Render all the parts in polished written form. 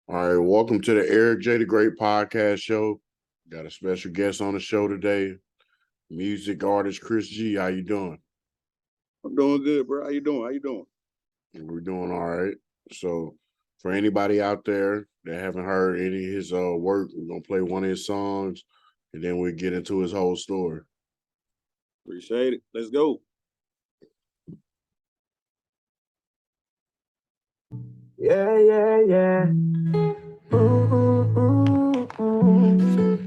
All right, welcome to the Eric J. the Great podcast show. Got a special guest on the show today, music artist Chris G. How you doing? I'm doing good, bro. How you doing? How you doing? We're doing all right. So, for anybody out there that haven't heard any of his work, we're gonna play one of his songs, and then we'll get into his whole story. Appreciate it. Let's go. Yeah, yeah, yeah. Ooh, ooh, ooh, ooh.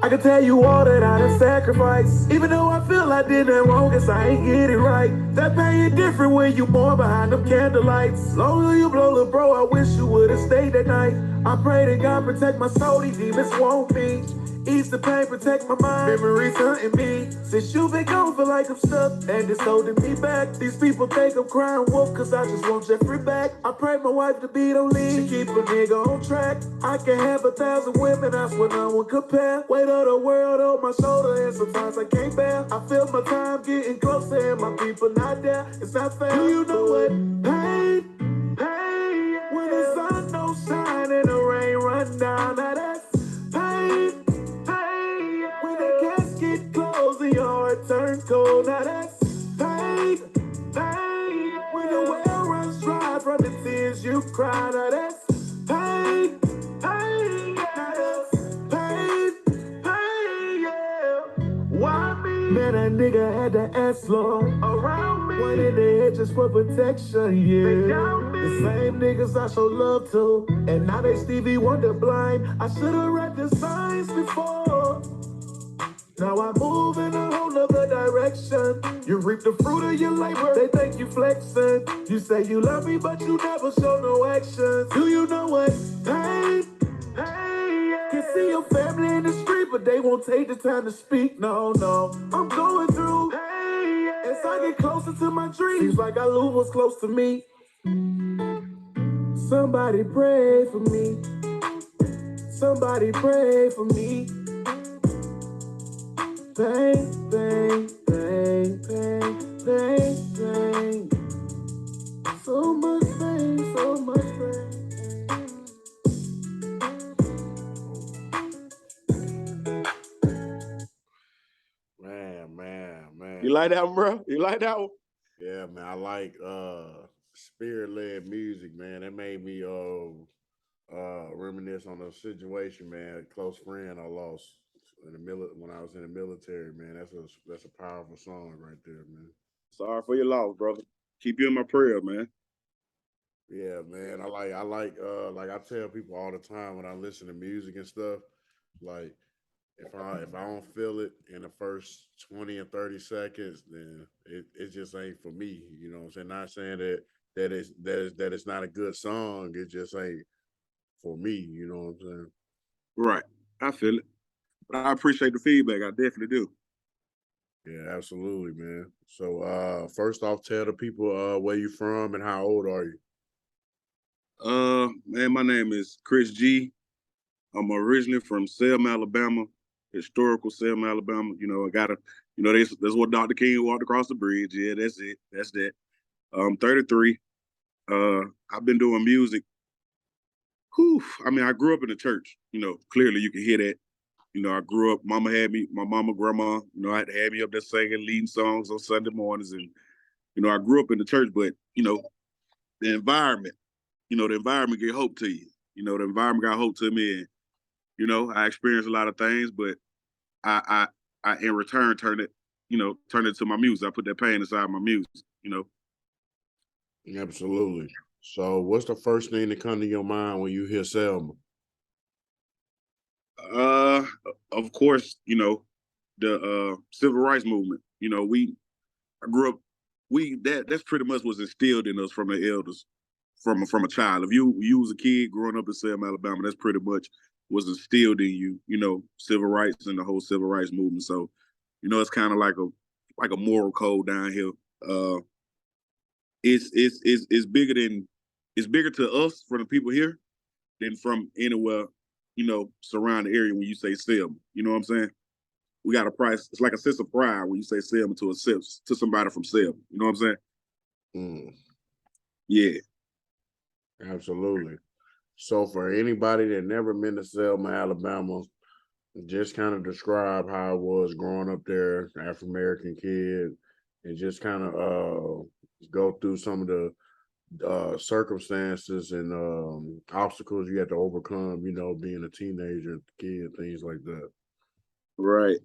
I can tell you all that I done sacrificed. Even though I feel I did that wrong, guess I ain't get it right. That pain is different when you born behind them candlelights. Long as you blow, little bro, I wish you would've stayed that night. I pray that God protect my soul, these demons won't be. Ease the pain, protect my mind, memories hunting me. Since you been gone, feel like I'm stuck, and it's holding me back. These people think I'm crying wolf, cause I just want Jeffrey back. I pray my wife to be don't leave, she keep a nigga on track. I can have 1,000 women, I swear no one compare. Weight of the world on my shoulder, and sometimes I can't bear. I feel my time getting closer, and my people not there. It's not fair. Do you know what pain? Pain. When the sun don't shine and the rain run down, now that's pain. Pain. When the casket closes and your heart turns cold, now that's pain. Pain. When the well runs dry from the tears you cry, now that's pain. Pain. Now that's pain. Pain. Yeah. Why me? Man, that nigga had the ass long around me. One in the head just for protection, yeah. The same niggas I show love to, and now they Stevie Wonder blind. I should've read the signs before. Now I move in a whole nother direction. You reap the fruit of your labor, they think you flexing. You say you love me, but you never show no action. Do you know what pain? Pain. Can see your family in the street, but they won't take the time to speak. No, no, I'm going through pain. As I get closer to my dreams, seems like I lose what's close to me. Somebody pray for me. Somebody pray for me. Pain, pain, pain, pain, pain, pain. So much pain, so much pain. Man. You like that one, bro? You like that one? Yeah, man. I like spirit led music, man. That made me reminisce on a situation, man. A close friend I lost in the when I was in the military, man. That's a powerful song right there, man. Sorry for your loss, brother. Keep you in my prayer, man. Yeah, man. Like I tell people all the time when I listen to music and stuff, like if I don't feel it in the first 20 or 30 seconds, then it just ain't for me. You know what I'm saying? Not saying that it's not a good song. It just ain't for me, you know what I'm saying? Right. I feel it. But I appreciate the feedback. I definitely do. Yeah, absolutely, man. So first off, tell the people where you from and how old are you? Man, my name is Chris G. I'm originally from Selma, Alabama, historical Selma, Alabama. You know, I gotta, that's what Dr. King walked across the bridge. Yeah, that's it. That's that. I'm 33. I've been doing music. Whew, I mean, I grew up in the church. You know, clearly you can hear that. You know, I grew up. Mama had me, my mama, grandma. You know, I had to have me up there singing, leading songs on Sunday mornings, and I grew up in the church. But the environment, the environment get hope to you. You know, the environment got hope to me, and I experienced a lot of things, but I, I in return turned it to my music. I put that pain inside my music. You know, Absolutely. So what's the first thing that come to your mind when you hear Selma? uh, of course, the civil rights movement. I grew up. That's pretty much was instilled in us from the elders, from a child. If you was a kid growing up in Selma, Alabama, that's pretty much was instilled in you. Civil rights and the whole civil rights movement. So, it's kind of like a moral code down here. Uh, it's bigger than it's bigger to us from the people here than from anywhere surrounding the area. When you say Selma, you know what I'm saying? We got a price. It's like a sense of pride when you say Selma to somebody from Selma. You know what I'm saying? Mm. Yeah. Absolutely. So for anybody that never been to Selma, Alabama, just kind of describe how it was growing up there, African American kid, and just kind of go through some of the circumstances and obstacles you had to overcome, you know, being a teenager, kid, things like that. Right.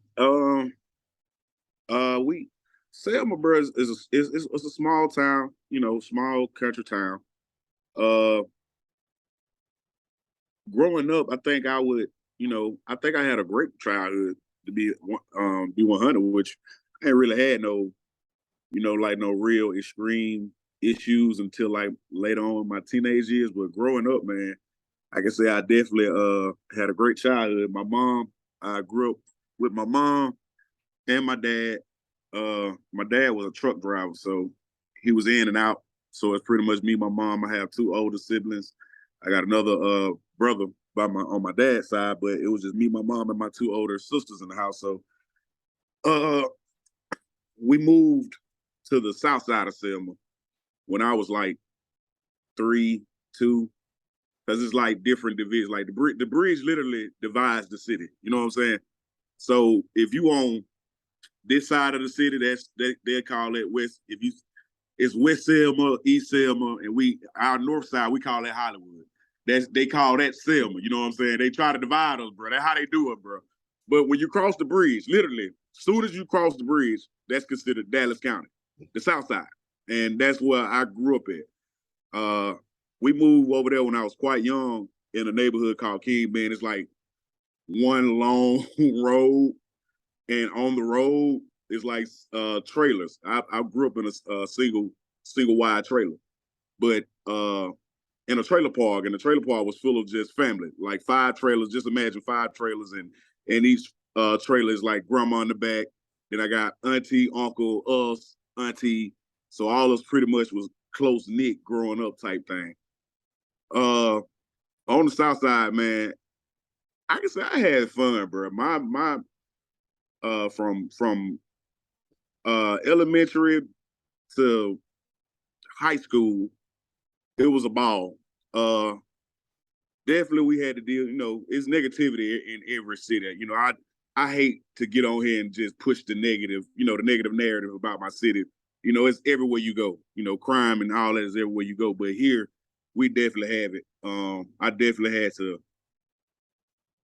We Selma, bro, is a small town, you know, small country town. Uh, Growing up, I think I would, you know, I think I had a great childhood to be 100, which I ain't really had no, you know, like no real extreme issues until like later on in my teenage years. But growing up, man, I can say I definitely had a great childhood. I grew up with my mom and my dad. My dad was a truck driver, so he was in and out. So it's pretty much me, my mom. I have two older siblings. I got another brother on my dad's side, but it was just me, my mom, and my two older sisters in the house. So uh, we moved to the south side of Selma when I was like 3, 2, because it's like different divisions. Like the bridge literally divides the city. You know what I'm saying? So if you on this side of the city, they call it West. It's West Selma, East Selma, and our north side we call it Hollywood. They call that Selma. You know what I'm saying? They try to divide us, bro. That's how they do it, bro. But when you cross the bridge, literally, as soon as you cross the bridge, that's considered Dallas County, the south side, and that's where I grew up at. We moved over there when I was quite young in a neighborhood called King Ben. It's like one long road, and on the road is like trailers. I grew up in a single wide trailer, but in a trailer park, and the trailer park was full of just family, like 5 trailers. Just imagine 5 trailers, and each trailer is like grandma in the back. Then I got auntie, uncle, us, auntie. So all us pretty much was close knit growing up type thing. On the south side, man, I can say I had fun, bro. My from elementary to high school, it was a ball. Definitely we had to deal, you know, it's negativity in every city. You know, I hate to get on here and just push the negative, you know, the negative narrative about my city. You know, it's everywhere you go. You know, crime and all that is everywhere you go. But here, we definitely have it. I definitely had to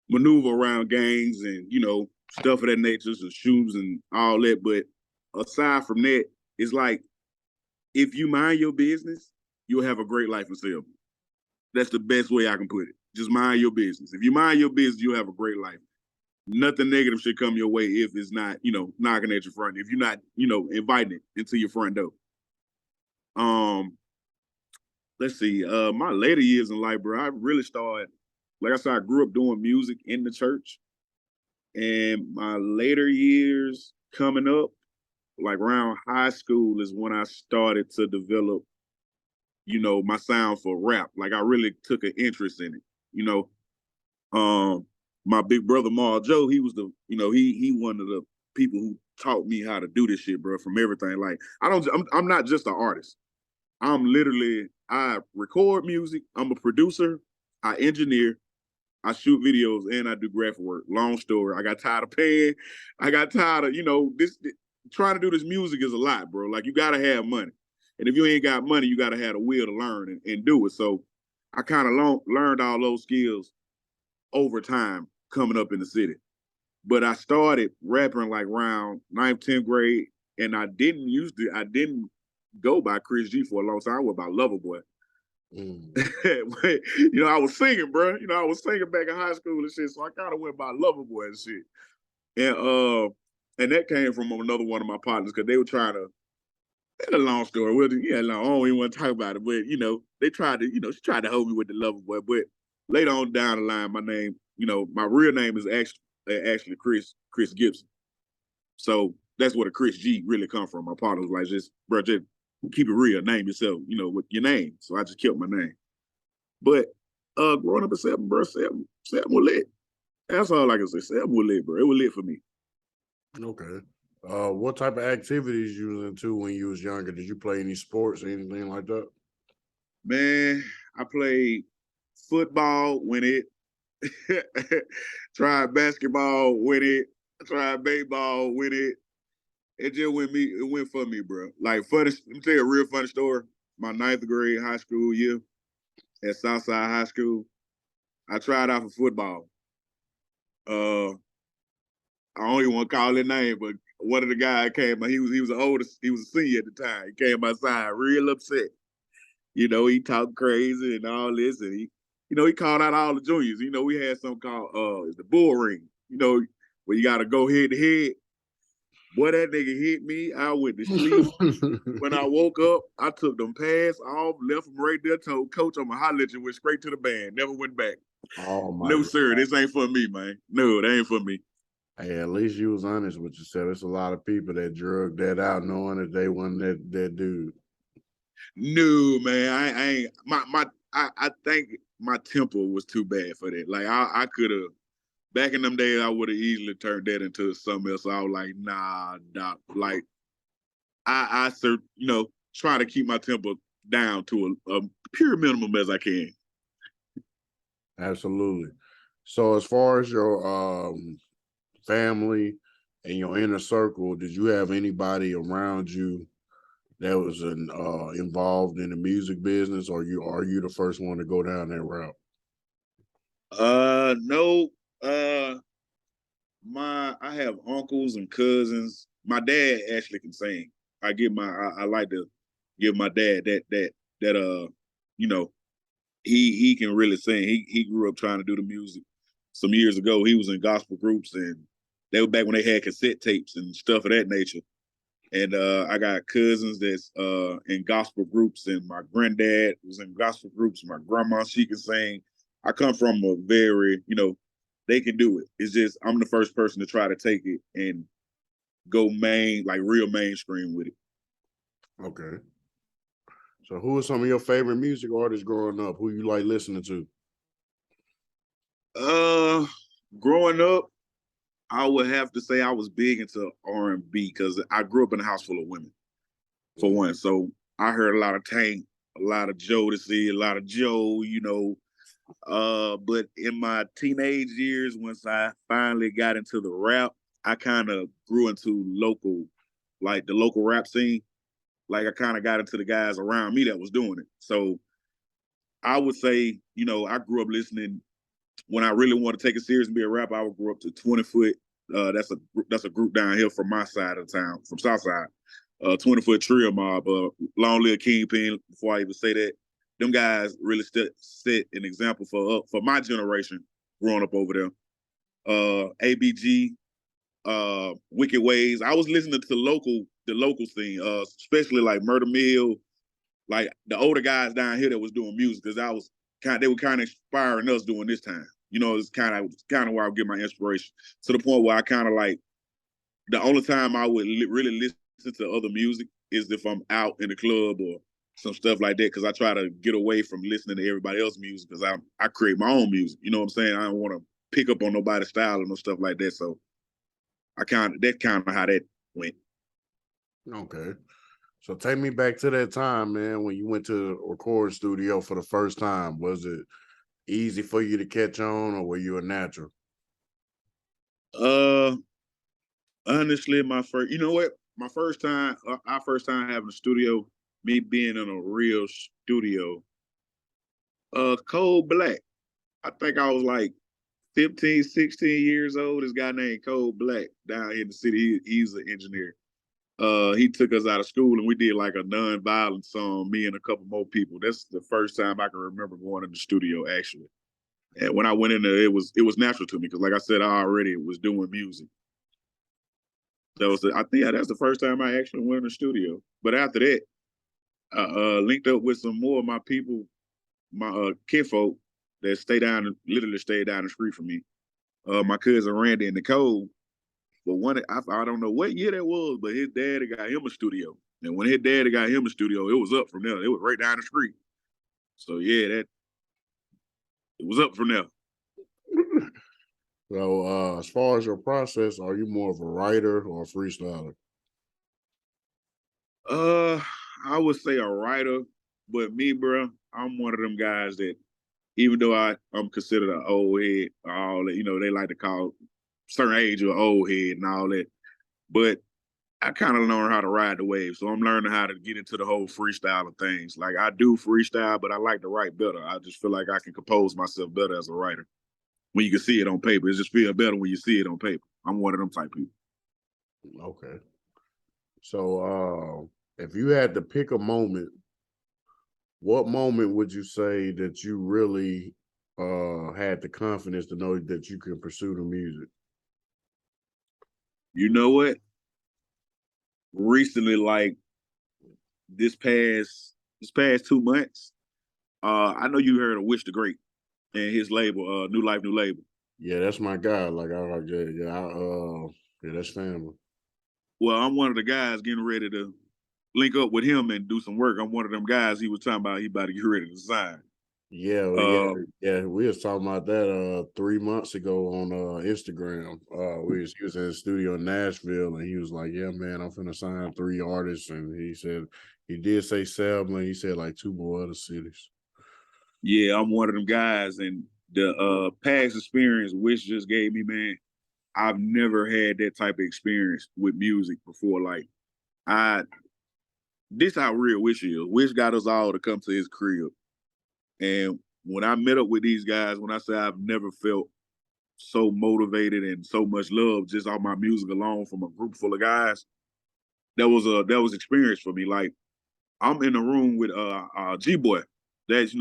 maneuver around gangs and, you know, stuff of that nature, so shoes and all that. But aside from that, it's like if you mind your business, you'll have a great life in Selma. That's the best way I can put it. Just mind your business. If you mind your business, you'll have a great life. Nothing negative should come your way if it's not, you know, knocking at your front. If you're not, you know, inviting it into your front door. Let's see. My later years in life, bro, I really started. Like I said, I grew up doing music in the church, and my later years coming up, like around high school, is when I started to develop, you know, my sound for rap. Like I really took an interest in it. You know, my big brother Mar Joe, he was he one of the people who taught me how to do this shit, bro. From everything. Like I'm not just an artist. I record music. I'm a producer. I engineer. I shoot videos and I do graphic work. Long story. I got tired of paying. I got tired of, you know, this trying to do this music is a lot, bro. Like you gotta have money. And if you ain't got money, you gotta have the will to learn and do it. So I kind of learned all those skills over time coming up in the city. But I started rapping like around 9th, 10th grade, and I didn't go by Chris G for a long time. I went by Loverboy. You know, I was singing, bro. You know, I was singing back in high school and shit. So I kind of went by Loverboy and shit. And that came from another one of my partners because they were trying to. It's a long story. Well, yeah, I don't even want to talk about it, but you know, they tried to, you know, she tried to hold me with the Loverboy. But later on down the line, my name, you know, my real name is actually Chris Gibson. So that's where the Chris G really come from. My partner was like, just keep it real, name yourself, you know, with your name. So I just kept my name. But growing up in Selma, bro, Selma was lit. That's all I can say. Selma was lit, bro. It was lit for me. Okay. What type of activities you was into when you was younger? Did you play any sports or anything like that? Man, I played football when it tried basketball with it, tried baseball with it. It just went me. It went for me, bro. Like funny. Let me tell you a real funny story. My ninth grade high school year at Southside High School, I tried out for football. I don't even want to call his name, but one of the guys came. He was the oldest. He was a senior at the time. He came outside real upset. You know, he talked crazy and all this, and he called out all the juniors. You know, we had something called the bull ring. You know, where you got to go head to head. Boy, that nigga hit me. I went to sleep. When I woke up, I took them pads off, left them right there, told coach I'm going to holler at you, went straight to the band, never went back. Oh my No, sir, God. this ain't for me, man. No, that ain't for me. Hey, at least you was honest with yourself. There's a lot of people that drug that out knowing that they wasn't that dude. No, man, I ain't. I think my temper was too bad for that. Like, I could have, back in them days, I would have easily turned that into something else. So I was like, nah. Like, I try to keep my temper down to a pure minimum as I can. Absolutely. So as far as your family and your inner circle, did you have anybody around you that was involved in the music business, or are you the first one to go down that route? No. I have uncles and cousins. My dad actually can sing. I like to give my dad that he can really sing. He grew up trying to do the music. Some years ago, he was in gospel groups, and they were back when they had cassette tapes and stuff of that nature. And I got cousins that's in gospel groups, and my granddad was in gospel groups. My grandma, she can sing. I come from a very, they can do it. It's just I'm the first person to try to take it and go real mainstream with it. Okay. So who are some of your favorite music artists growing up? Who you like listening to? Growing up, I would have to say I was big into R&B because I grew up in a house full of women, for one. So I heard a lot of Tank, a lot of Jodeci, a lot of Joe, but in my teenage years, once I finally got into the rap, I kind of grew into the local rap scene. Like, I kind of got into the guys around me that was doing it. So I would say, I grew up listening. When I really want to take it serious and be a rapper, I would grow up to 20 Foot. That's a group down here from my side of town, from Southside. 20 Foot Trio Mob, Long Live Kingpin. Before I even say that, them guys really set an example for my generation growing up over there. ABG, Wicked Ways. I was listening to the local scene, especially like Murder Mill, like the older guys down here that was doing music, because they were kind of inspiring us during this time. It's kind of where I would get my inspiration, to the point where I kind of like, the only time I would really listen to other music is if I'm out in the club or some stuff like that, because I try to get away from listening to everybody else's music, because I create my own music. You know what I'm saying? I don't want to pick up on nobody's style or no stuff like that. So that's kind of how that went. Okay. So take me back to that time, man, when you went to a recording studio for the first time. Was it easy for you to catch on, or were you a natural? Honestly, my first time, our first time having a studio, me being in a real studio, Code Black. I think I was like 15, 16 years old. This guy named Code Black down here in the city. He's an engineer. He took us out of school and we did like a non-violent song, me and a couple more people. That's the first time I can remember going in the studio, actually. And when I went in there, it was natural to me, because, like I said, I already was doing music. I think that's the first time I actually went in the studio. But after that, I linked up with some more of my people, my kinfolk that literally stayed down the street from me. My cousin Randy and Nicole. But I don't know what year that was, but his daddy got him a studio. And when his daddy got him a studio, it was up from there. It was right down the street. So yeah, it was up from there. So as far as your process, are you more of a writer or a freestyler? I would say a writer, But me, bro, I'm one of them guys that, even though I'm considered an old head, all that, they like to call certain age or old head and all that. But I kind of learned how to ride the wave. So I'm learning how to get into the whole freestyle of things. Like, I do freestyle, but I like to write better. I just feel like I can compose myself better as a writer. When you can see it on paper, it just feels better when you see it on paper. I'm one of them type people. Okay. So if you had to pick a moment, what moment would you say that you really had the confidence to know that you can pursue the music? You know what? Recently, like this past 2 months, I know you heard of Wish the Great and his label, New Life, New Label. Yeah, that's my guy. Like yeah, that's family. Well, I'm one of the guys getting ready to link up with him and do some work. I'm one of them guys he was talking about he about to get ready to sign. Yeah, yeah. We was talking about that 3 months ago on Instagram. He was in the studio in Nashville, and he was like, "Yeah, man, I'm finna sign 3 artists." And he said he did say Selma. He said like 2 more other cities. Yeah, I'm one of them guys, and the past experience Wish just gave me, man. I've never had that type of experience with music before. Like, this how real Wish is. Wish got us all to come to his crib. And when I met up with these guys, when I say I've never felt so motivated and so much love just on my music alone from a group full of guys, that was experience for me. Like, I'm in the room with G Boy. That's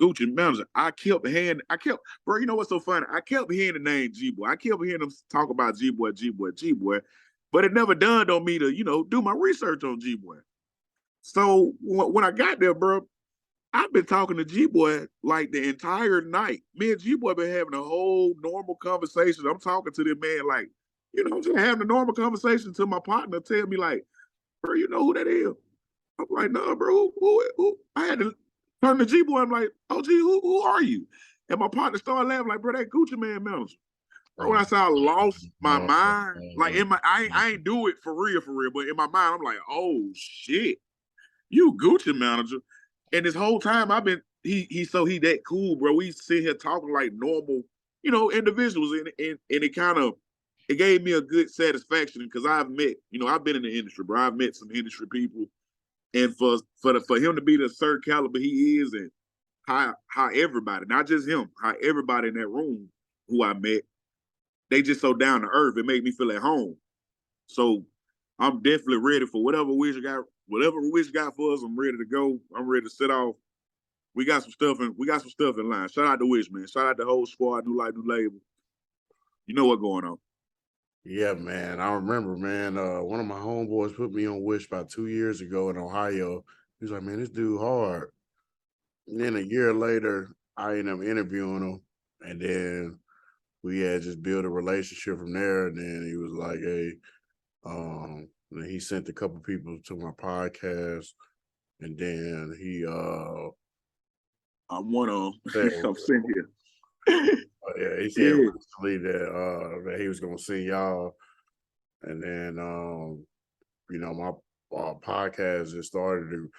Gucci Manager. Bro, you know what's so funny? I kept hearing the name G Boy. I kept hearing them talk about G Boy, G Boy, G Boy. But it never dawned on me to, do my research on G Boy. So when I got there, bro, I've been talking to G Boy like the entire night. Me and G Boy been having a whole normal conversation. I'm talking to this man like, just having a normal conversation until my partner tell me like, bro, you know who that is? I'm like, nah, bro. Who? I had to turn to G Boy. I'm like, oh, G, who are you? And my partner started laughing like, bro, that Gucci Man manager. Bro, when I said I lost my mind, like I ain't do it for real, but in my mind, I'm like, oh shit, you Gucci manager. And this whole time I've been he that cool, bro. We sit here talking like normal, individuals, and it gave me a good satisfaction because I've met, I've been in the industry, bro. I've met some industry people, and for him to be the third caliber he is, and how everybody, not just him, how everybody in that room who I met, they just so down to earth. It made me feel at home. So I'm definitely ready for whatever Wish got for us. I'm ready to go. I'm ready to set off. We got some stuff in line. Shout out to Wish, man. Shout out the whole squad, New Life, New Label. You know what's going on. Yeah, man. I remember, man. One of my homeboys put me on Wish about 2 years ago in Ohio. He was like, "Man, this dude hard." And then a year later, I ended up interviewing him, and then we had just built a relationship from there. And then he was like, "Hey," and he sent a couple people to my podcast, and then he I'm one of said, them. I'm sitting here. yeah, he said recently that he was gonna see y'all, and then my podcast just started to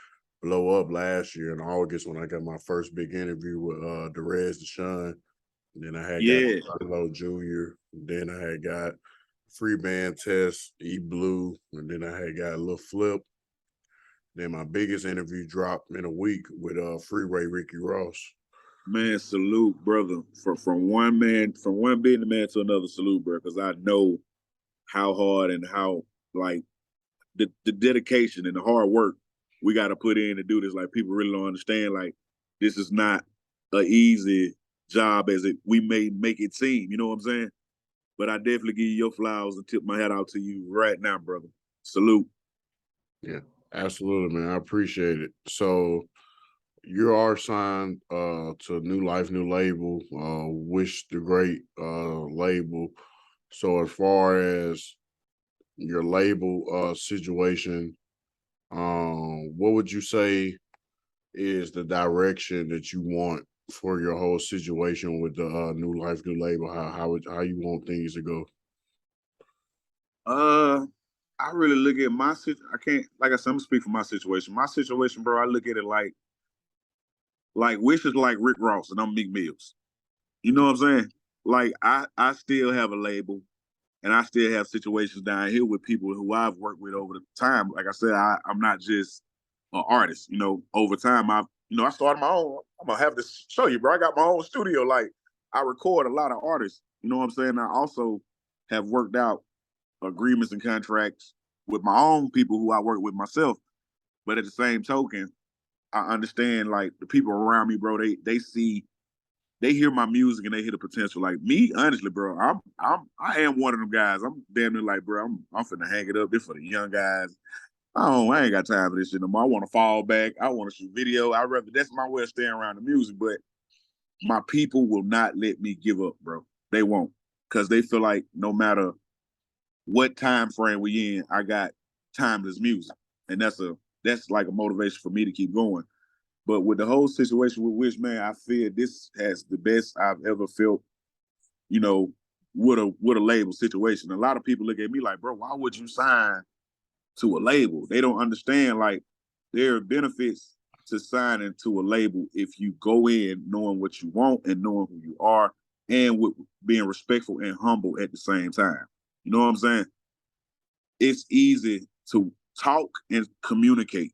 blow up last year in August when I got my first big interview with Derez Deshawn. And then I had got Low Jr. And then I had got Free Band Test, E Blue, and then I had got a little Flip. Then my biggest interview dropped in a week with Freeway Ricky Ross. Man, salute, brother. From one being the man to another, salute, bro. Because I know how hard and how like the dedication and the hard work we got to put in to do this. Like, people really don't understand. Like, this is not an easy job as we may make it seem. You know what I'm saying? But I definitely give you your flowers and tip my hat out to you right now, brother. Salute. Yeah, absolutely, man. I appreciate it. So you are signed to New Life, New Label, Wish the Great label. So as far as your label situation, what would you say is the direction that you want for your whole situation with the New Life, New Label? How you want things to go? I really look at my situation. I can't, like I said, I'm gonna speak for my situation. My situation, bro, I look at it like Like Wish is like Rick Ross and I'm Meek Mills. You know what I'm saying? Like I still have a label and I still have situations down here with people who I've worked with over the time. Like I said, I'm not just an artist. You know, over time I started my own. I'm gonna have to show you, bro. I got my own studio. Like I record a lot of artists. You know what I'm saying? I also have worked out agreements and contracts with my own people who I work with myself. But at the same token, I understand like the people around me, bro. They hear my music and they hear the potential. Like me, honestly, bro, I am one of them guys. I'm damn near like, bro, I'm finna hang it up. This for the young guys. I ain't got time for this shit no more. I want to fall back. I want to shoot video. That's my way of staying around the music. But my people will not let me give up, bro. They won't. Cause they feel like no matter what time frame we in, I got timeless music. And that's like a motivation for me to keep going. But with the whole situation with Wish, man, I feel this has the best I've ever felt, you know, with a label situation. A lot of people look at me like, bro, why would you sign to a label? They don't understand like there are benefits to signing to a label if you go in knowing what you want and knowing who you are and with being respectful and humble at the same time. You know what I'm saying? It's easy to talk and communicate.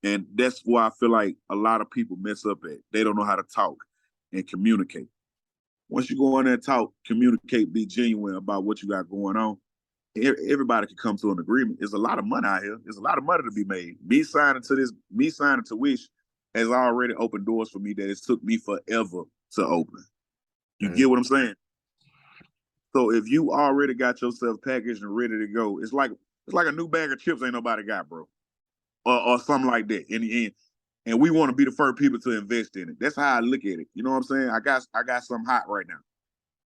And that's why I feel like a lot of people mess up at. They don't know how to talk and communicate. Once you go in there and talk, communicate, be genuine about what you got going on, everybody can come to an agreement. There's a lot of money out here. There's a lot of money to be made. Me signing to Wish has already opened doors for me that it took me forever to open. You get what I'm saying? So if you already got yourself packaged and ready to go, it's like a new bag of chips ain't nobody got, bro. Or something like that in the end. And we want to be the first people to invest in it. That's how I look at it. You know what I'm saying? I got something hot right now.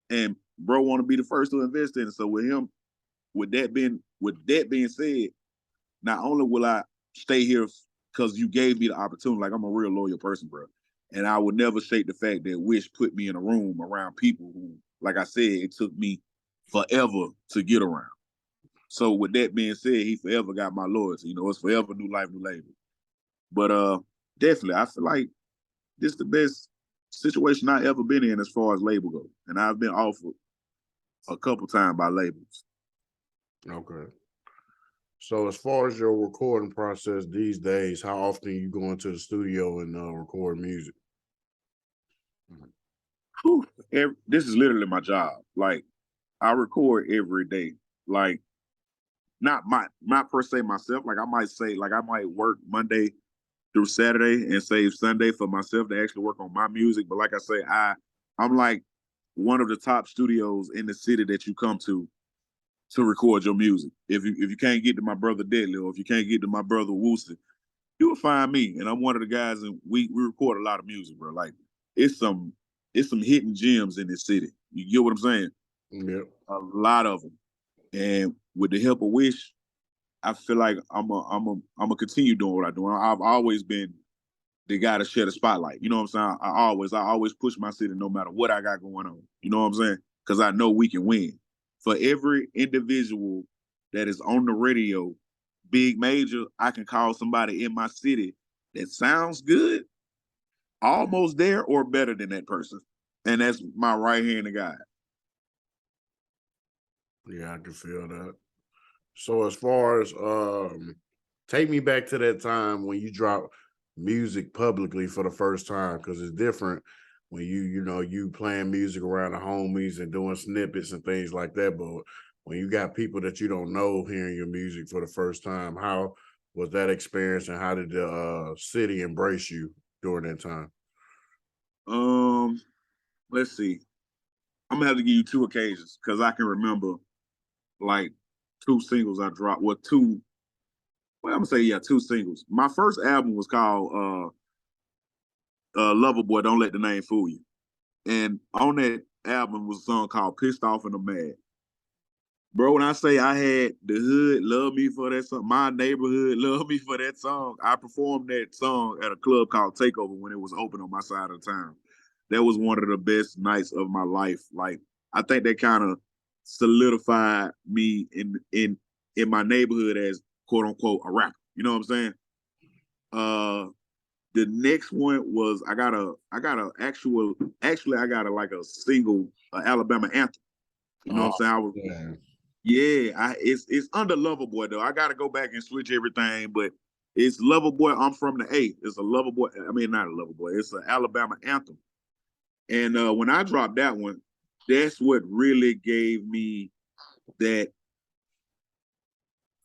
And bro want to be the first to invest in it. So with that being said, not only will I stay here because you gave me the opportunity, like I'm a real loyal person, bro. And I would never shake the fact that Wish put me in a room around people who, like I said, it took me forever to get around. So with that being said, he forever got my loyalty. You know, it's forever new life, new label. But definitely, I feel like this is the best situation I ever been in as far as label go. And I've been offered a couple times by labels. Okay. So as far as your recording process these days, how often you go into the studio and record music? Whew, this is literally my job. Like I record every day. Like not per se myself. Like I might work Monday through Saturday and save Sunday for myself to actually work on my music. But like I say, I'm like one of the top studios in the city that you come to record your music. If you can't get to my brother Deadly or if you can't get to my brother Wooster, you will find me. And I'm one of the guys, and we record a lot of music, bro. Like it's some hidden gems in this city. You get what I'm saying? Yep. A lot of them. And with the help of Wish, I feel like I'm a continue doing what I do. I've always been the guy to share the spotlight. You know what I'm saying? I always push my city no matter what I got going on. You know what I'm saying? Because I know we can win. For every individual that is on the radio, big major, I can call somebody in my city that sounds good, almost there or better than that person. And that's my right-hand guy. Yeah, I can feel that. So as far as take me back to that time when you dropped music publicly for the first time, because it's different when you playing music around the homies and doing snippets and things like that. But when you got people that you don't know hearing your music for the first time, how was that experience and how did the city embrace you during that time? Let's see. I'm gonna have to give you two occasions because I can remember like two singles I dropped. I'm gonna say two singles. My first album was called Lover Boy, Don't Let the Name Fool You. And on that album was a song called Pissed Off and I'm Mad. Bro, when I say I had the hood love me for that song, my neighborhood love me for that song, I performed that song at a club called Takeover when it was open on my side of the town. That was one of the best nights of my life. Like, I think that kind of solidified me in my neighborhood as quote unquote a rapper. You know what I'm saying? The next one was I got a like a single Alabama anthem. You know what I'm saying? It's under Lover Boy though. I gotta go back and switch everything, but it's Lover Boy. I'm from the A. It's a Lover Boy. I mean, not a Lover Boy. It's an Alabama anthem. And when I dropped that one, that's what really gave me that.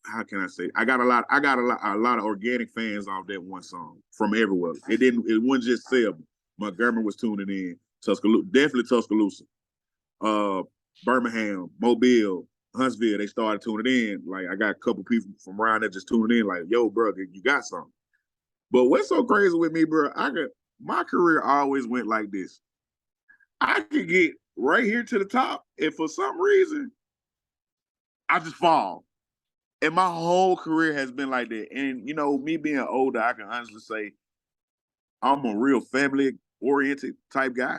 How can I say? I got a lot of organic fans off that one song from everywhere. It wasn't just Selma. Montgomery was tuning in. Tuscaloosa, definitely Tuscaloosa. Birmingham, Mobile, Huntsville, they started tuning in. Like I got a couple people from around there just tuning in, like, yo, bro, you got something. But what's so crazy with me, bro? My career always went like this. I could get right here to the top, and for some reason, I just fall. And my whole career has been like that. And, you know, me being older, I can honestly say I'm a real family-oriented type guy.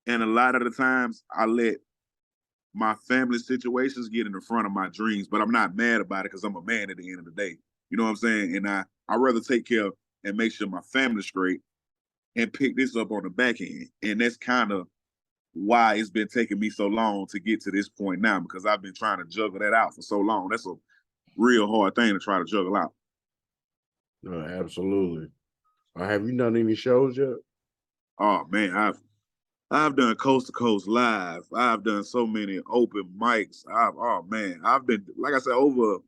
And a lot of the times I let my family situations get in the front of my dreams, but I'm not mad about it because I'm a man at the end of the day. You know what I'm saying? And I'd rather take care of and make sure my family's straight and pick this up on the back end. And that's kind of why it's been taking me so long to get to this point now, because I've been trying to juggle that out for so long. That's a real hard thing to try to juggle out. No, absolutely. Have you done any shows yet? Oh man, I've done Coast to Coast Live. I've done so many open mics. I've been, like I said, over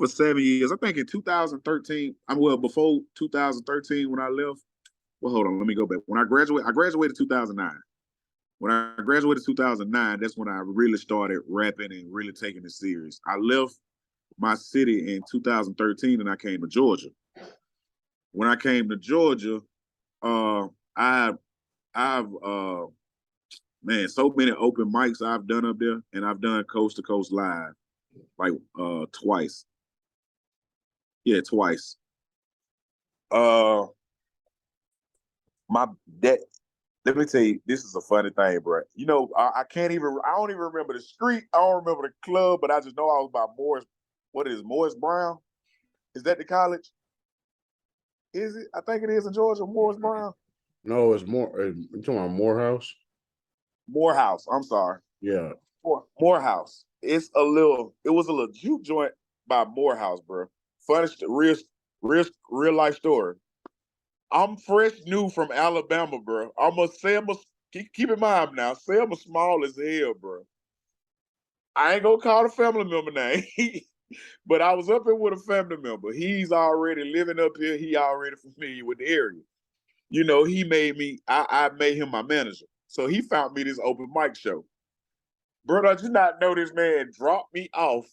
7 years. I think in 2013. Before 2013 when I left. Well, hold on, let me go back. When I graduated 2009. When I graduated 2009, that's when I really started rapping and really taking it serious. I left my city in 2013 and I came to Georgia. When I came to Georgia, I've so many open mics I've done up there, and I've done Coast to Coast Live like twice. Yeah, twice. Let me tell you, this is a funny thing, bro. You know, I don't even remember the street. I don't remember the club, but I just know I was by Morris Brown? Is that the college? Is it? I think it is in Georgia, Morris Brown. No, it's more. You talking about Morehouse? Morehouse. I'm sorry. Yeah. Morehouse. It was a little juke joint by Morehouse, bro. Funny, real life story. I'm fresh new from Alabama, bro. Keep in mind now, Selma small as hell, bro. I ain't gonna call the family member name, but I was up here with a family member. He's already living up here. He already familiar with the area. You know, I made him my manager. So he found me this open mic show. Bro, did you not know this man dropped me off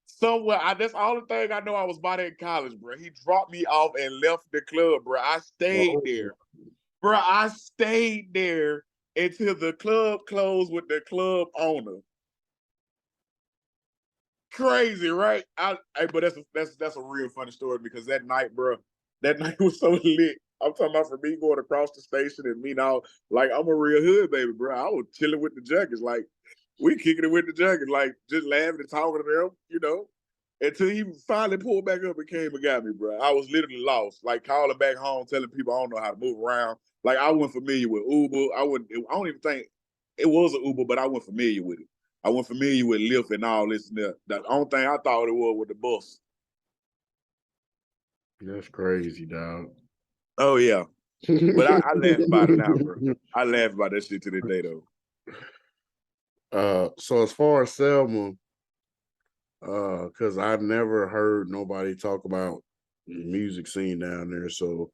somewhere? That's all the thing I know. I was by there in college, bro. He dropped me off and left the club, bro. I stayed there. Bro, I stayed there until the club closed with the club owner. Crazy, right? But that's a real funny story because that night was so lit. I'm talking about for me going across the station and me now, like I'm a real hood baby, bro. I was chilling with the junkies, like we kicking it with the junkies, like just laughing and talking to them, you know, until he finally pulled back up and came and got me, bro. I was literally lost, like calling back home, telling people I don't know how to move around. Like I wasn't familiar with Uber. I don't even think it was an Uber, but I wasn't familiar with it. I wasn't familiar with Lyft and all this and that. The only thing I thought it was the bus. That's crazy, dog. Oh yeah. But I laugh about it now, bro. I laugh about that shit to this day though. So as far as Selma, because I've never heard nobody talk about the music scene down there. So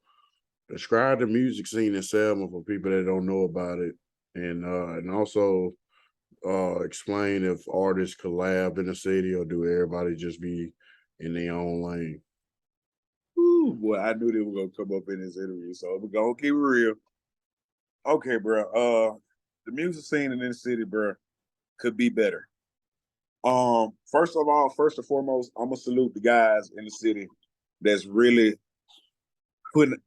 describe the music scene in Selma for people that don't know about it, and also explain if artists collab in the city or do everybody just be in their own lane. Ooh, boy, I knew they were gonna come up in this interview, so we're gonna keep it real. Okay, bro. The music scene in this city, bro, could be better. First and foremost, I'm gonna salute the guys in the city that's really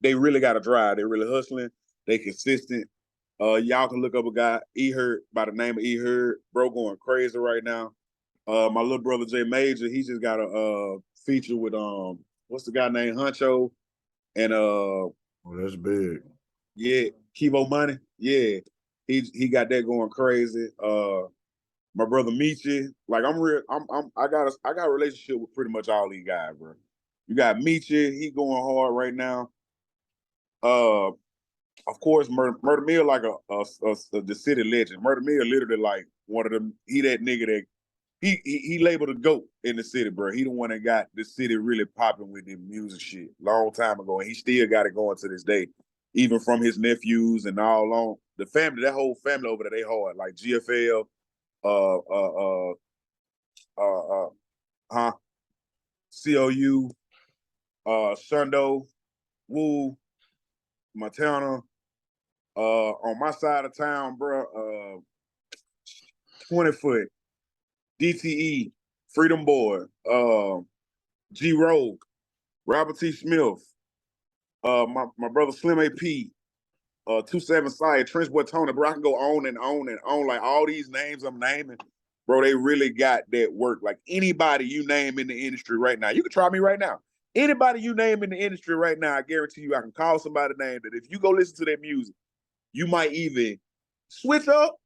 they really got a drive. They really hustling. They consistent. Y'all can look up a guy, Eherd, by the name of Eherd, bro, going crazy right now. My little brother Jay Major, he just got a feature with what's the guy named Huncho? And Oh, that's big. yeah, Kivo Money. Yeah. He got that going crazy. My brother Michi, like I got a relationship with pretty much all these guys, bro. You got Michi, he going hard right now. Of course, Murder Mill like the city legend. Murder Mill literally like one of them. He that nigga that he labeled a goat in the city, bro. He the one that got the city really popping with the music shit long time ago, and he still got it going to this day. Even from his nephews and all along the family, that whole family over there, they hard like GFL, uh, uh, uh, uh, COU, Shundo, Woo, Montana. On my side of town, bro, 20 Foot, DTE, Freedom Boy, G Rogue, Robert T. Smith, my brother Slim AP, 27 Side, Trench Boy Tony, bro. I can go on and on and on. Like all these names I'm naming, bro, they really got that work. Like anybody you name in the industry right now, you can try me right now. Anybody you name in the industry right now, I guarantee you I can call somebody name that if you go listen to their music, you might even switch up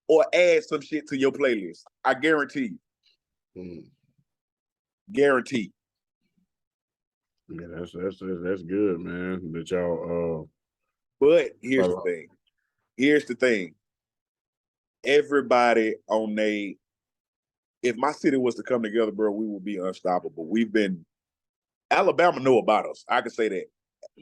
or add some shit to your playlist. I guarantee you. Mm. Guarantee. Yeah, that's good, man. That y'all But here's the thing. Here's the thing. Everybody on if my city was to come together, bro, we would be unstoppable. Alabama know about us. I can say that.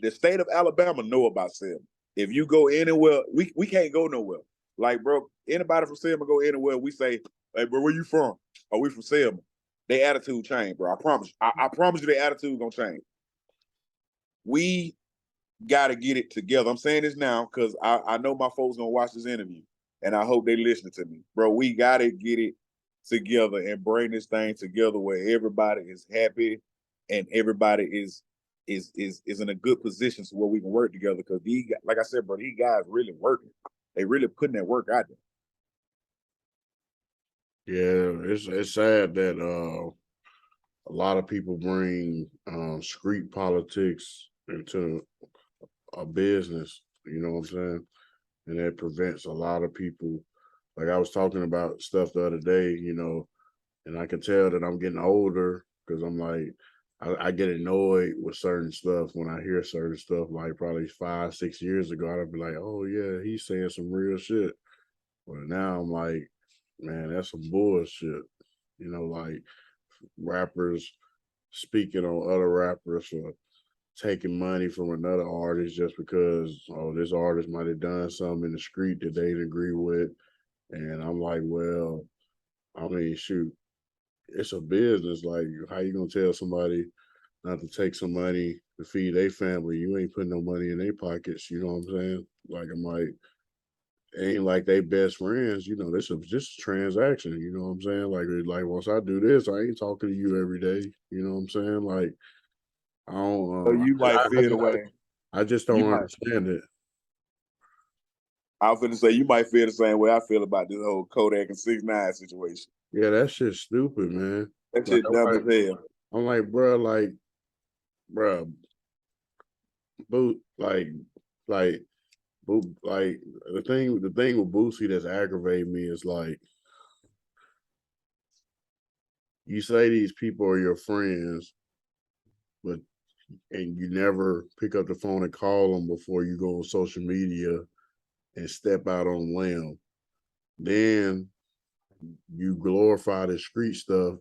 The state of Alabama know about Selma. If you go anywhere, we can't go nowhere. Like, bro, anybody from Selma go anywhere, we say, hey, bro, where you from? Oh, we from Selma. Their attitude change, bro. I promise you. I promise you their attitude gonna change. We gotta get it together. I'm saying this now because I know my folks gonna watch this interview, and I hope they listening to me. Bro, we gotta get it together and bring this thing together where everybody is happy and everybody is in a good position so where we can work together. Because like I said, bro, these guys really working. They really putting that work out there. Yeah, it's sad that a lot of people bring street politics into a business, you know what I'm saying? And that prevents a lot of people. Like I was talking about stuff the other day, you know, and I can tell that I'm getting older because I'm like, I get annoyed with certain stuff when I hear certain stuff. Like probably 5-6 years ago, I'd be like, oh yeah, he's saying some real shit. But now I'm like, man, that's some bullshit. You know, like rappers speaking on other rappers or taking money from another artist just because this artist might have done something in the street that they didn't agree with. And I'm like, well, I mean, shoot, it's a business. Like, how you gonna tell somebody not to take some money to feed their family? You ain't putting no money in their pockets. You know what I'm saying? Like, I'm like, ain't like they best friends. You know, this is just a transaction. You know what I'm saying? Like once I do this, I ain't talking to you every day. You know what I'm saying? Like, I don't. So you might feel the way. I just don't understand it. I was gonna say you might feel the same way I feel about this whole Kodak and 6ix9ine situation. Yeah, that shit's stupid, man. That shit dumb as hell. I'm like, bro, boot, boot, the thing with Boosie that's aggravating me is like, you say these people are your friends, and you never pick up the phone and call them before you go on social media and step out on limb. Then you glorify the street stuff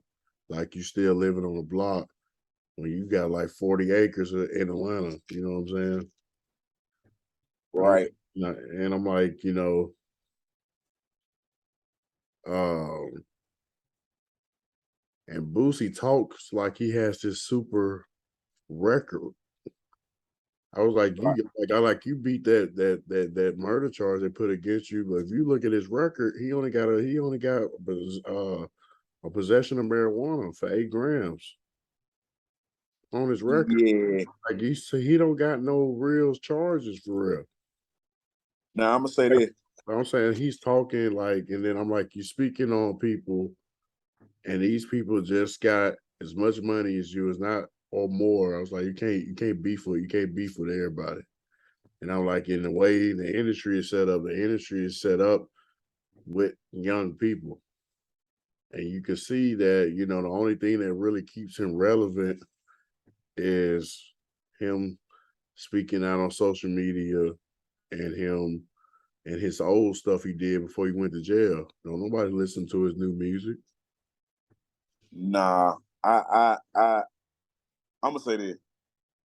like you still living on the block when you got like 40 acres in Atlanta. You know what I'm saying? Right. And I'm like, you know, and Boosie talks like he has this super record. I was like, you beat that murder charge they put against you, but if you look at his record, he only got a possession of marijuana for 8 grams on his record. Yeah. Like he don't got no real charges for real. Now I'm gonna say this. I'm saying he's talking like, and then I'm like, you speaking on people, and these people just got as much money as you. It's not or more. I was like, you can't beef with everybody. And I'm like, in the way the industry is set up, the industry is set up with young people. And you can see that, the only thing that really keeps him relevant is him speaking out on social media and him and his old stuff he did before he went to jail. Don't nobody listen to his new music. Nah, I'm gonna say this.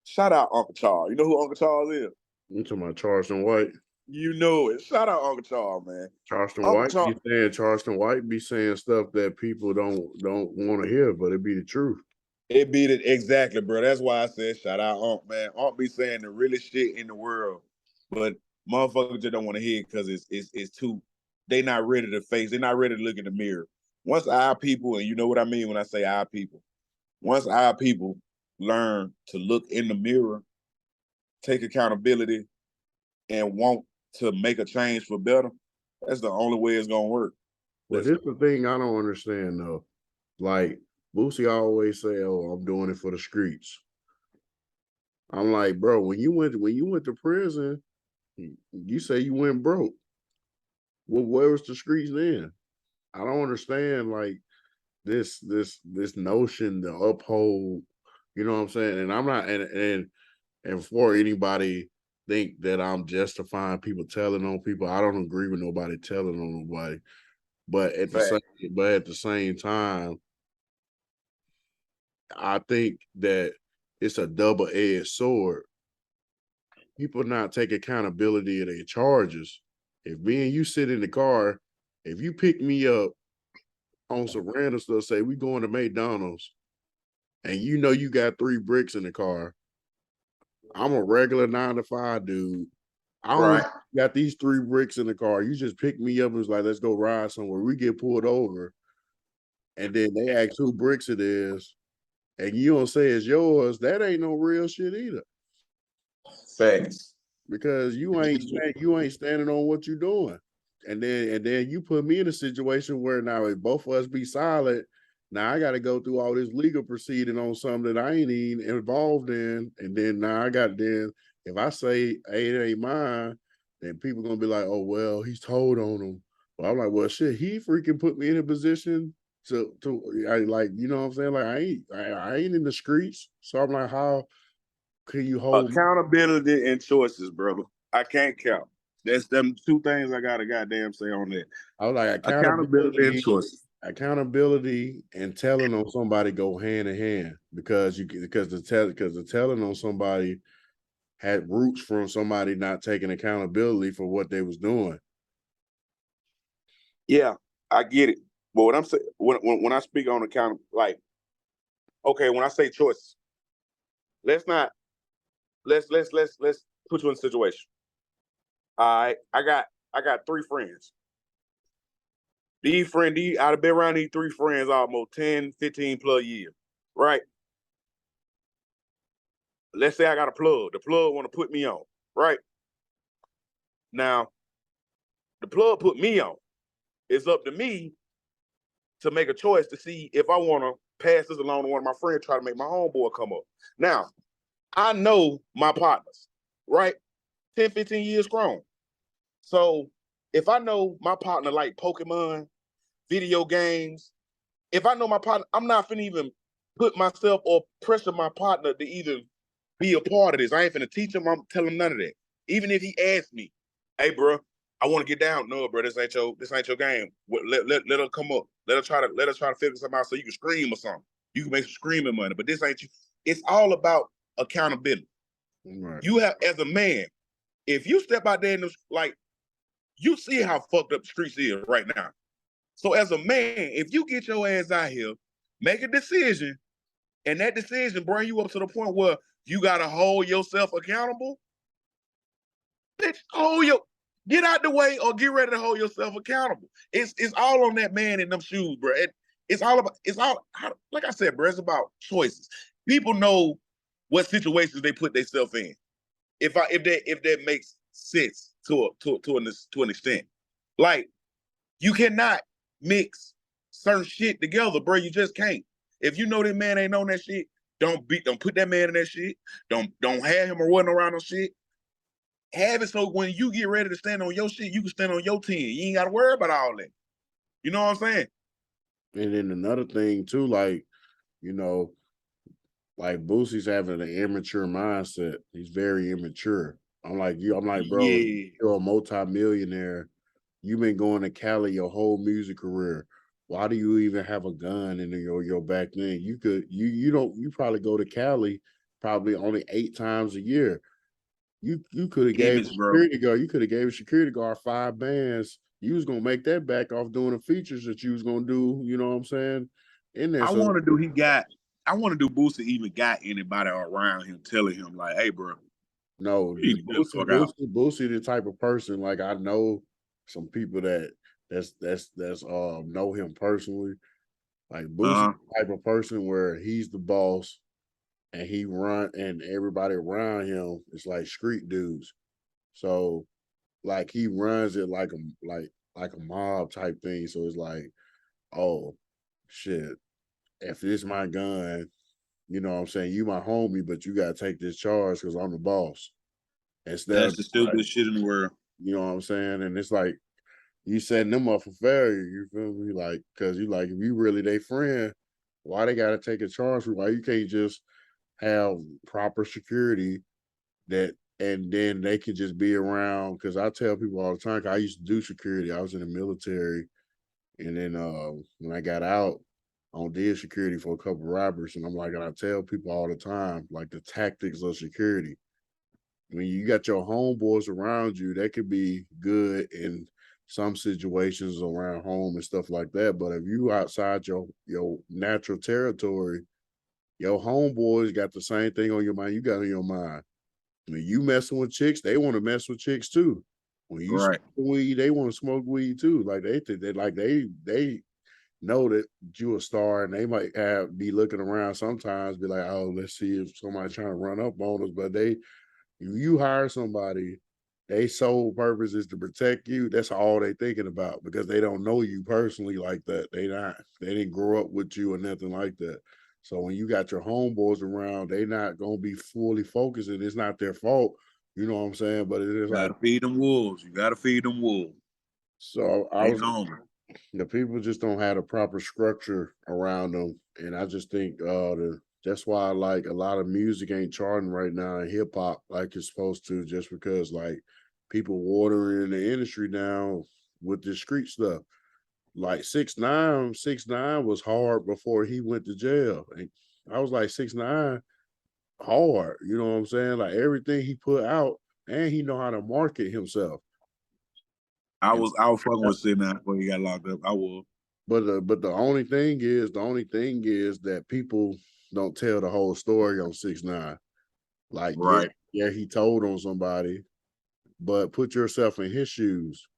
Shout out Uncle Charles. You know who Uncle Charles is? I'm talking about Charleston White. You know it. Shout out Uncle Charles, man. Charleston White be saying stuff that people don't want to hear, but it be the truth. It beat it exactly, bro. That's why I said shout out Unc, man. Unc be saying the realest shit in the world, but motherfuckers just don't want to hear it because it's too. They not ready to face. They're not ready to look in the mirror. Once our people, and you know what I mean when I say our people, once our people learn to look in the mirror, take accountability, and want to make a change for better, that's the only way it's gonna work. But here's the thing I don't understand though. Like Boosie always say, "Oh, I'm doing it for the streets." I'm like, bro, when you went to prison, you say you went broke. Well, where was the streets then? I don't understand like this notion to uphold, you know what I'm saying? And I'm not and for anybody think that I'm justifying people telling on people, I don't agree with nobody telling on nobody. But at the same time, I think that it's a double-edged sword. People not take accountability of their charges. If me and you sit in the car, if you pick me up on some random stuff, say we going to McDonald's, and you got 3 bricks in the car, I'm a regular 9-to-5 dude. I don't got these 3 bricks in the car. You just pick me up and was like, let's go ride somewhere. We get pulled over, and then they ask who bricks it is, and you don't say it's yours. That ain't no real shit either. Facts. Because you ain't standing on what you're doing. And then you put me in a situation where now if both of us be silent, now I got to go through all this legal proceeding on something that I ain't even involved in. And then now if I say, hey, it ain't mine, then people gonna be like, oh, well, he's told on him. Well, I'm like, well, shit, he freaking put me in a position to like, you know what I'm saying? Like I ain't in the streets. So I'm like, how can you hold accountability and choices, brother? I can't count. That's them 2 things I got to goddamn say on that. I was like accountability and choices. Accountability and telling on somebody go hand in hand because the telling on somebody had roots from somebody not taking accountability for what they was doing. Yeah, I get it. But what I'm saying when I speak on account, like, okay, when I say choices, let's put you in a situation. All right, I got 3 friends. I've been around these 3 friends almost 10, 15 plus years, right? Let's say I got a plug. The plug want to put me on, right? Now, the plug put me on. It's up to me to make a choice to see if I want to pass this along to one of my friends, try to make my homeboy come up. Now, I know my partners, right? 10, 15 years grown. So if I know my partner like Pokemon, video games, if I know my partner, I'm not finna even put myself or pressure my partner to even be a part of this. I ain't finna teach him. I'm telling him none of that. Even if he asks me, hey, bro, I want to get down. No, bro, this ain't your game. Let her come up. Let her try to figure something out so you can scream or something. You can make some screaming money, but this ain't you. It's all about accountability. Right. You have, as a man, if you step out there and like, you see how fucked up the streets is right now. So as a man, if you get your ass out here, make a decision, and that decision bring you up to the point where you gotta hold yourself accountable, bitch, get out the way or get ready to hold yourself accountable. It's all on that man in them shoes, bro. It's all like I said, bro, it's about choices. People know what situations they put themselves in. If that makes sense to an extent. Like, you cannot mix certain shit together, bro. You just can't. If you know that man ain't on that shit, Don't put that man in that shit. Don't have him running around on shit. Have it so when you get ready to stand on your shit, you can stand on your 10. You ain't got to worry about all that. You know what I'm saying? And then another thing too, like, you know, like Boosie's having an immature mindset. He's very immature. I'm like, bro, Yeah. you're a multi-millionaire. You've been going to Cali your whole music career. Why do you even have a gun in your back then? You probably go to Cali probably only 8 times a year. You could have gave a Image, bro. security guard. You could have gave a security guard 5 bands. You was gonna make that back off doing the features that you was gonna do. You know what I'm saying? In there, I want to do Boosie even got anybody around him telling him like, hey, bro, no, you need to get the fuck out. Boosie the type of person, like I know some people that's know him personally. Like Boosie the type of person where he's the boss and he run and everybody around him is like street dudes. So like he runs it like a mob type thing. So it's like, oh shit, if this my gun, you know what I'm saying, you my homie, but you gotta take this charge because I'm the boss. Instead That's of the stupidest shit in the world. you know what I'm saying? And it's like you setting them up for failure, you feel me? Like, cause you like if you really they friend, why they gotta take a charge for why you can't just have proper security that and then they can just be around. Cause I tell people all the time, 'cause I used to do security. I was in the military. And then when I got out, I did security for a couple robbers. And I'm like, and I tell people all the time, like the tactics of security. When you got your homeboys around you, that could be good in some situations around home and stuff like that. But if you outside your natural territory, your homeboys got the same thing on your mind you got on your mind. When you messing with chicks, they want to mess with chicks too. When you smoke weed, they want to smoke weed too. Like they think they know that you a star and they might be looking around sometimes, be like, oh, let's see if somebody's trying to run up on us. But if you hire somebody, their sole purpose is to protect you. That's all they thinking about because they don't know you personally like that. They didn't grow up with you or nothing like that. So when you got your homeboys around, they not gonna be fully focused, and it's not their fault. You know what I'm saying? But it is You gotta feed them wolves. You gotta feed them wolves. So the people just don't have a proper structure around them, and I just think that's why like a lot of music ain't charting right now in hip hop like it's supposed to, just because like people watering the industry down with the street stuff. Like 6ix9ine was hard before he went to jail. And I was like 6ix9ine hard, you know what I'm saying? Like everything he put out, and he know how to market himself. I was fucking with 6ix9ine before he got locked up. I was. But the only thing is that people don't tell the whole story on 6ix9ine. Like yeah, he told on somebody, but put yourself in his shoes.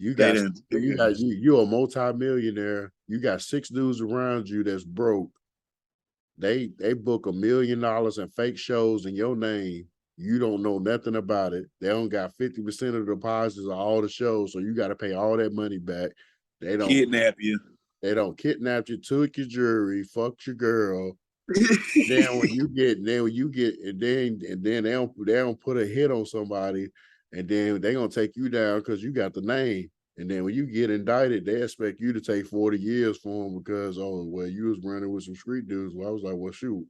You're a multi-millionaire. You got 6 dudes around you that's broke. They book $1 million in fake shows in your name. You don't know nothing about it. They don't got 50% of the deposits of all the shows, so you got to pay all that money back. They don't kidnap you. They don't kidnap you, took your jewelry, fucked your girl. then when you get, and then they don't put a hit on somebody, and then they gonna take you down because you got the name. And then when you get indicted, they expect you to take 40 years for them because, oh, well, you was running with some street dudes. Well, I was like, well, shoot,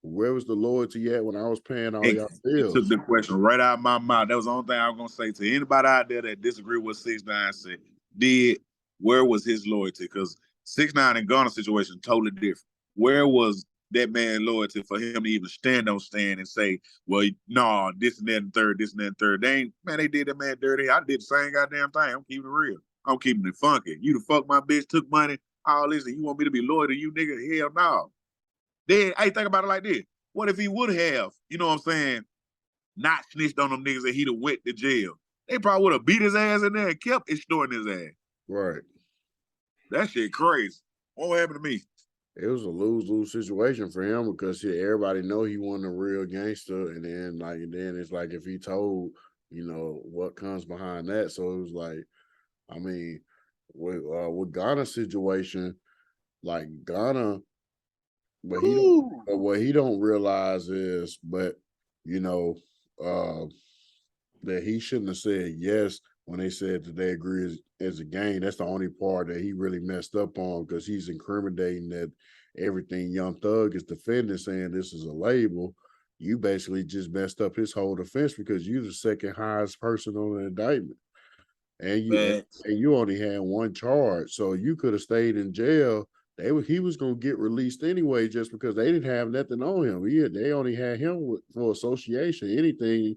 where was the loyalty at when I was paying all y'all bills? You took the question right out of my mouth. That was the only thing I was gonna say to anybody out there that disagree with 6ix9ine said. Where was his loyalty? Because 6ix9ine and Gunna situation totally different. Where was that man loyalty for him to even stand and say, well, no, this and that and third, this and that and third. They did that man dirty. I did the same goddamn thing. I'm keeping it real. I'm keeping it funky. You the fuck my bitch, took money, all this, and you want me to be loyal to you, nigga? Hell no. Then, hey, think about it like this. What if he would have, you know what I'm saying, not snitched on them niggas and he'd have went to jail? They probably would have beat his ass in there and kept extorting his ass. Right. That shit crazy. What happened to me? It was a lose-lose situation for him because everybody know he wasn't a real gangster, and then it's like if he told, what comes behind that. So it was like, I mean, with Ghana's situation, like Ghana but Ooh. what he don't realize is, you know, that he shouldn't have said yes when they said that they agree as a gang. That's the only part that he really messed up on because he's incriminating that everything Young Thug is defending, saying this is a label. You basically just messed up his whole defense because you're the second highest person on the indictment, and Facts. you only had one charge, so you could have stayed in jail. He was gonna get released anyway, just because they didn't have nothing on him. They only had him for association. Anything,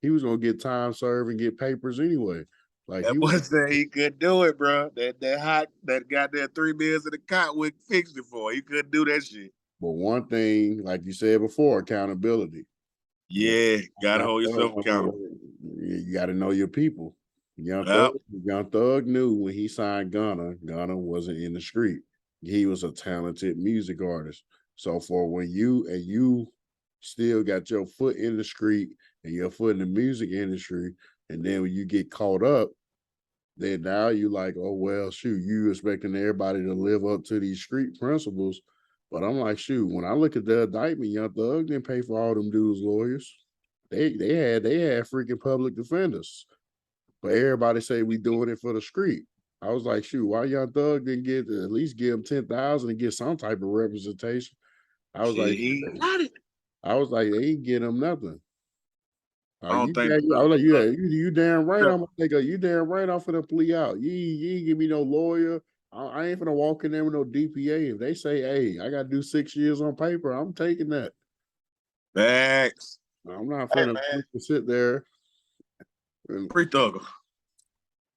he was gonna get time served and get papers anyway. Like That he was, boy said he couldn't do it, bro. That goddamn 3 bills in the Cottonwood fixed it for. He couldn't do that shit. but one thing, like you said before, accountability. Yeah, gotta Young hold yourself Thug, accountable. you got to know your people. Yep. Young Thug knew when he signed Gunna wasn't in the street. He was a talented music artist. So for when you still got your foot in the street and your foot in the music industry, and then when you get caught up, then now you like, oh well, shoot, you expecting everybody to live up to these street principles. But I'm like, shoot, when I look at the indictment, Young Thug didn't pay for all them dudes' lawyers. They had freaking public defenders. But everybody say we doing it for the street. I was like, shoot, why Young Thug didn't get at least give him 10,000 and get some type of representation? I was Shit, like, he got it. they ain't get him nothing. I don't think I was like, you damn right. yeah. I'm gonna take you damn right. I'm finna plea out. You ain't give me no lawyer. I ain't finna walk in there with no DPA. If they say, hey, I gotta do 6 years on paper, I'm taking that. Facts. I'm not Hey finna man, sit there and free thugger.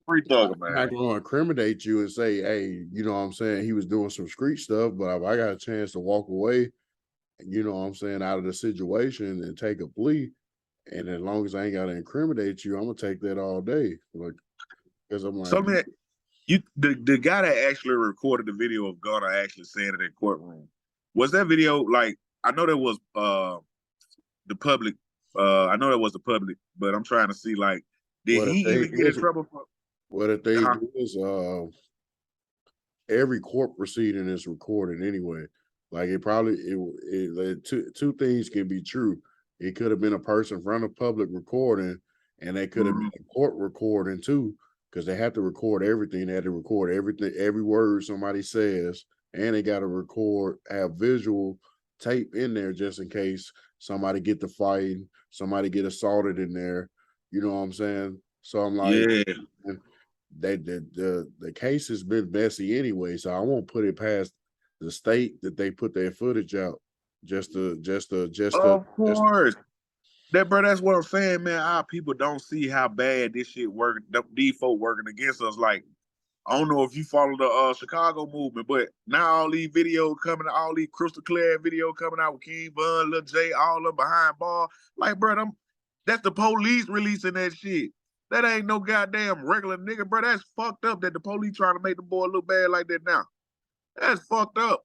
Free thugger, I'm not man. gonna incriminate you and say, hey, you know what I'm saying, he was doing some street stuff, but if I got a chance to walk away, you know what I'm saying, out of the situation and take a plea, and as long as I ain't gotta incriminate you, I'm gonna take that all day. Like, because I'm So like, man, the guy that actually recorded the video of Gunna actually saying it in courtroom, was that video like I know that was the public, I know that was the public, but I'm trying to see like did what he if they even get in is trouble for what if they uh, do is every court proceeding is recorded anyway. Like two things can be true. It could have been a person from a public recording, and they could have been a court recording too, because they have to record everything. They had to record everything, every word somebody says, and they got to have visual tape in there just in case somebody get to fighting, somebody get assaulted in there. You know what I'm saying? So I'm like, yeah. the case has been messy anyway, so I won't put it past the state that they put their footage out Of course. That bro, that's what I'm saying, man. Our people don't see how bad this shit working. These folk working against us. Like, I don't know if you follow the Chicago movement, but now all these videos coming, all these crystal clear video coming out with King Von, Lil J, all up behind bar. Like, bro, that's the police releasing that shit. That ain't no goddamn regular nigga, bro. That's fucked up that the police trying to make the boy look bad like that now. That's fucked up.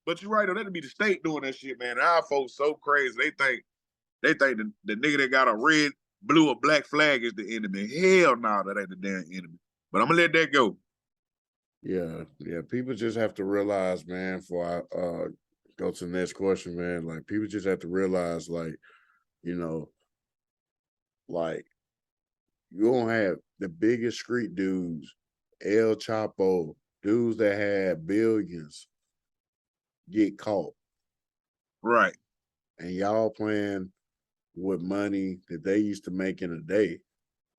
But you're right, though. That'd be the state doing that shit, man. Our folks so crazy. They think the nigga that got a red, blue, or black flag is the enemy. Hell no, that ain't the damn enemy. But I'm gonna let that go. Yeah, yeah. People just have to realize, man. Before I go to the next question, man. Like people just have to realize, like you know, like you don't have the biggest street dudes, El Chapo, dudes that had billions get caught, Right. and y'all playing with money that they used to make in a day,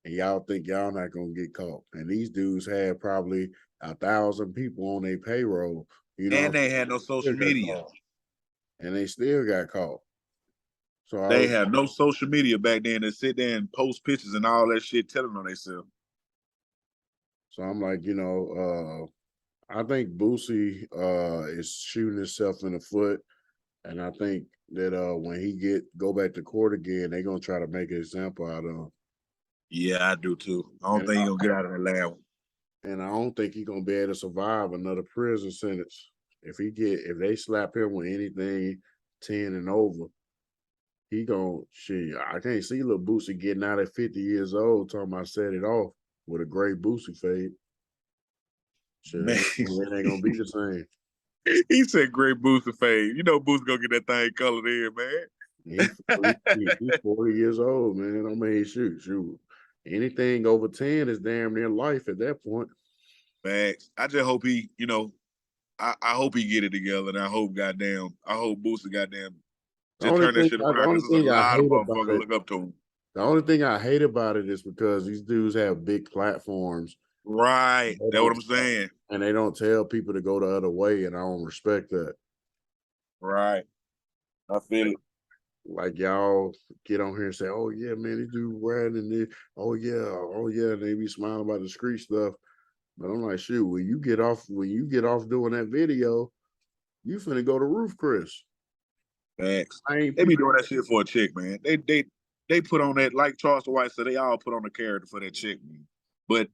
and y'all think y'all not gonna get caught. And these dudes had probably 1,000 people on their payroll, you know, And they had no social media. and they still got caught. So I They was, had no social media back then to sit there and post pictures and all that shit telling on themselves. so I'm like, I think Boosie is shooting himself in the foot, and I think that when he go back to court again, they're gonna try to make an example out of him. Yeah, I do too. I don't And think he's gonna get out of that lab. and I don't think he's gonna be able to survive another prison sentence. If they slap him with anything 10 and over, he gonna shit. I can't see little Boosie getting out at 50 years old talking about set it off with a great Boosie fade. Shit, Man, it ain't gonna be the same. He said great Booster fade. You know Booster gonna get that thing colored in, man. He's 40 years old, man. I mean, shoot. Anything over 10 is damn near life at that point. Facts. I just hope he, I hope he get it together, and I hope Booster goddamn The just only turn that thing, shit the around only because there's a thing I lot of hate about motherfuckers it, look up to him. the only thing I hate about it is because these dudes have big platforms. Right. They That's what don't- I'm saying. And they don't tell people to go the other way, and I don't respect that. Right. I feel it. Like y'all get on here and say, "Oh yeah, man, this dude ran and then, oh yeah," and they be smiling about the street stuff. But I'm like, shoot, when you get off doing that video, you finna go to Roof Chris. Facts. I ain't They be doing that shit for a chick, man. They put on that, like Charles White said, they all put on a character for that chick, man. But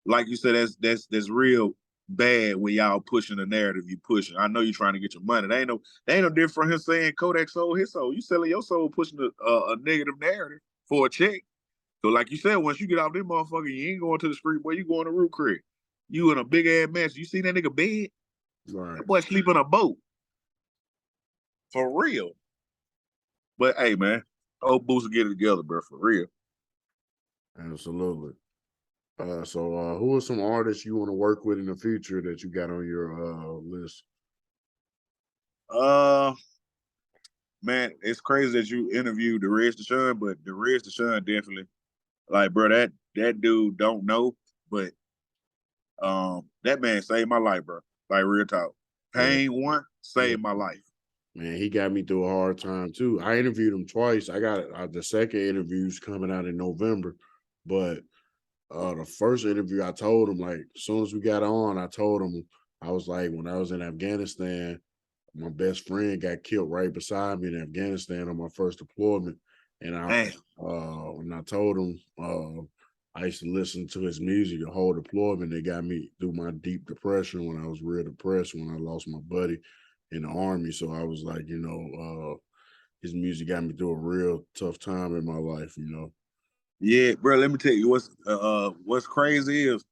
like you said, that's real bad when y'all pushing the narrative you pushing. I know you're trying to get your money. They ain't no different from him saying Kodak sold his soul. You selling your soul pushing a negative narrative for a check. So like you said, once you get out there, motherfucker, you ain't going to the street, boy. You going to Root Creek. You in a big ass mess. You seen that nigga bed? right. That boy sleep in a boat. For real. But hey, man, old Booster get it together, bro. For real. Absolutely. So who are some artists you want to work with in the future that you got on your list? Man, it's crazy that you interviewed Derez Deshawn, but Derez Deshawn definitely, like, bro, that dude don't know, but that man saved my life, bro. Like, real talk. Pain one saved my life. Man, he got me through a hard time too. I interviewed him twice. I got the second interview's coming out in November, but the first interview I told him, like, as soon as we got on, I told him, I was like, when I was in Afghanistan, my best friend got killed right beside me in Afghanistan on my first deployment. And when I told him, I used to listen to his music the whole deployment. They got me through my deep depression when I was real depressed when I lost my buddy in the Army. So I was like, his music got me through a real tough time in my life, Yeah, bro. Let me tell you what's crazy is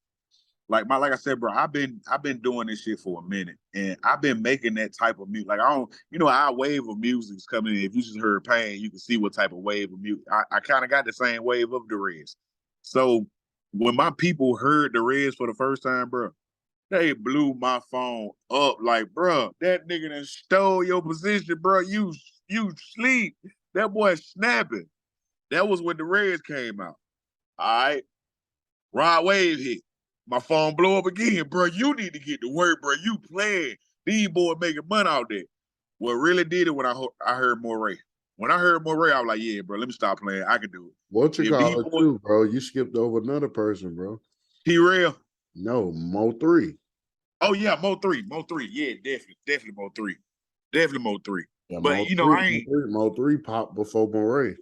like I said, bro. I've been doing this shit for a minute, and I've been making that type of music. Like I don't, our wave of music is coming in. If you just heard Pain, you can see what type of wave of music. I kind of got the same wave of Derez. So when my people heard Derez for the first time, bro, they blew my phone up. Like, bro, that nigga done stole your position, bro. You sleep. That boy snapping. That was when Derez came out. All right. Rod Wave hit. My phone blow up again, bro. You need to get to work, bro. You playing. These boys making money out there. What really did it when I heard Moray. When I heard Moray, I was like, yeah, bro, let me stop playing. I can do it. What you call it too, bro? You skipped over another person, bro. T-Rail? No, Mo3. Oh, yeah, Mo3. Yeah, definitely Mo3. Definitely Mo3. Yeah, but, Mo3, I ain't. Mo3 popped before Moray.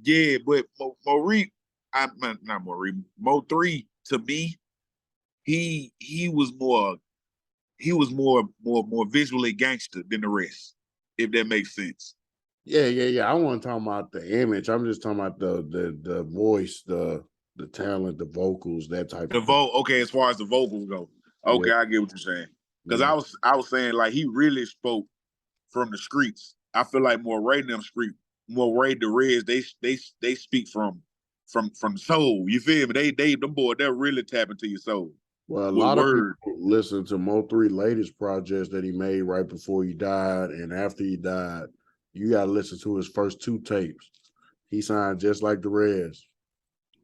Yeah, but Moray, not Moray. Mo3, to me, he was more visually gangster than the rest, if that makes sense. Yeah. I wasn't talking about the image. I'm just talking about the voice, the talent, the vocals, that type of thing. Okay, as far as the vocals go. Okay, yeah. I get what you're saying. Because I was saying, like, he really spoke from the streets. I feel like Moray Derez, they speak from soul. You feel me? Them boys, they're really tapping to your soul. Well, a lot of people listen to Mo3 latest projects that he made right before he died and after he died. You gotta listen to his first 2 tapes. He signed just like Derez.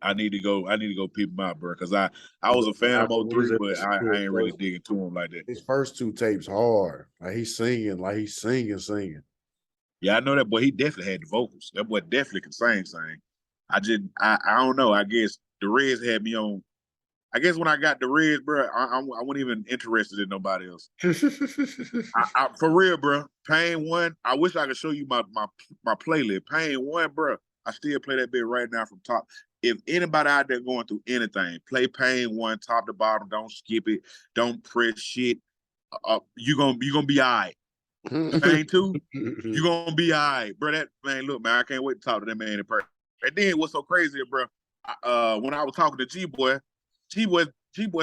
I need to go peep him out, bro, because I was a fan of Mo3, but I ain't really digging to him like that. His first 2 tapes hard. Like he's singing. Yeah, I know that boy. He definitely had the vocals. That boy definitely can sing. I don't know. I guess Derez had me on. I guess when I got Derez, bro, I wasn't even interested in nobody else. For real, bro. Pain 1. I wish I could show you my playlist. Pain 1, bro. I still play that bit right now from top. If anybody out there going through anything, play Pain 1, top to bottom. Don't skip it. Don't press shit. You gonna be all right. Pain 2, you gonna be all right, bro. That man, look, man, I can't wait to talk to that man in person. And then what's so crazy, bro? When I was talking to G-Boy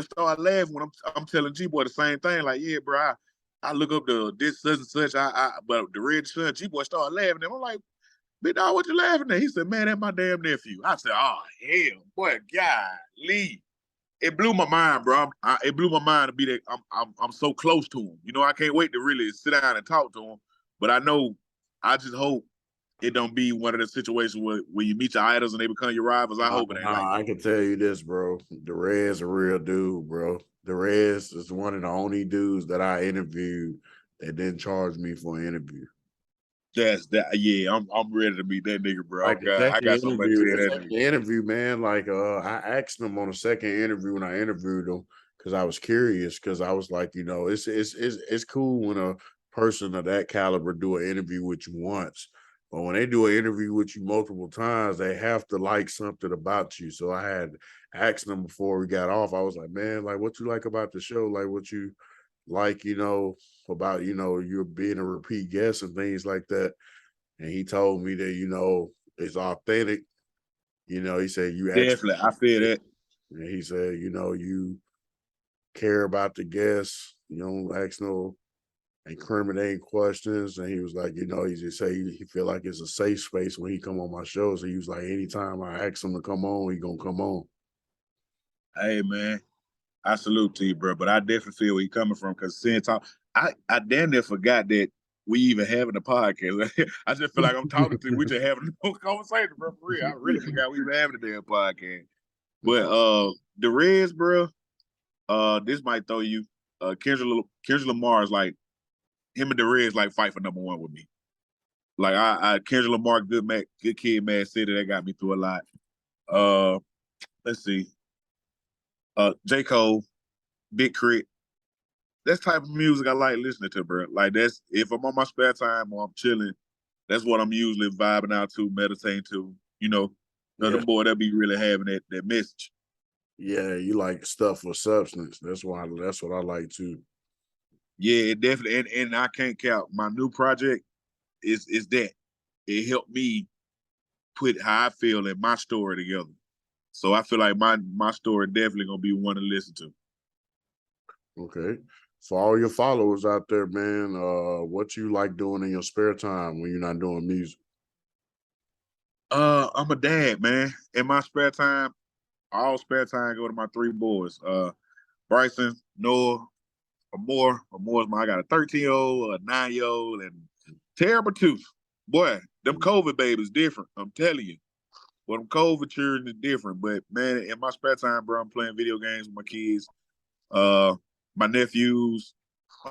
started laughing when I'm telling G-Boy the same thing. Like, yeah, bro, I look up this such and such. But the Red Son, G-Boy started laughing. And I'm like, big dog, what you laughing at? He said, man, that's my damn nephew. I said, oh, hell, boy, golly. It blew my mind, bro. It blew my mind to be that I'm so close to him. You know, I can't wait to really sit down and talk to him. But I just hope it don't be one of the situations where you meet your idols and they become your rivals. I hope it ain't like that. I can tell you this, bro. Derez a real dude, bro. Derez is one of the only dudes that I interviewed that didn't charge me for an interview. That's that. Yeah, I'm ready to meet that nigga, bro. Like I got so much to tell that nigga. The interview, man. Like, I asked him on the second interview when I interviewed him because I was curious. Because I was like, you know, it's cool when a person of that caliber do an interview with you once, but when they do an interview with you multiple times, they have to like something about you. So I had asked them before we got off. I was like, man, like, what you like about the show? Like, what you like, you know, about, you know, you're being a repeat guest and things like that. And he told me that, you know, it's authentic. You know, he said you Definitely, I feel that. And he said, you know, you care about the guests. You don't ask no incriminating questions. And he was like, you know, he just say he feel like it's a safe space when he come on my shows. So he was like, anytime I ask him to come on, he gonna come on. Hey, man, I salute to you, bro. But I definitely feel where you're coming from because seeing talk, I damn near forgot that we even having a podcast. I just feel like I'm talking to you. We just having a conversation, bro. For real, I really forgot we even having a damn podcast. But the Reds, bro, this might throw you. Kendrick Lamar is like him and the Reds like fight for number one with me. Like I Kendrick Lamar, good kid, Mad City, that got me through a lot. Let's see. J. Cole, Big Crit. That's type of music I like listening to, bro. Like that's if I'm on my spare time or I'm chilling, that's what I'm usually vibing out to, meditating to. You know, the boy that be really having that message. Yeah, you like stuff with substance. That's what I like too. Yeah, it definitely, and I can't count my new project is that it helped me put how I feel in my story together. So I feel like my story definitely gonna be one to listen to. Okay. For all your followers out there, man, what you like doing in your spare time when you're not doing music? I'm a dad, man. In my spare time, all spare time go to my three boys. Bryson, Noah, Amore. I got a 13-year-old, a 9-year-old, and terrible tooth. Boy, them COVID babies different. I'm telling you. But them COVID children is different. But man, in my spare time, bro, I'm playing video games with my kids. My nephews.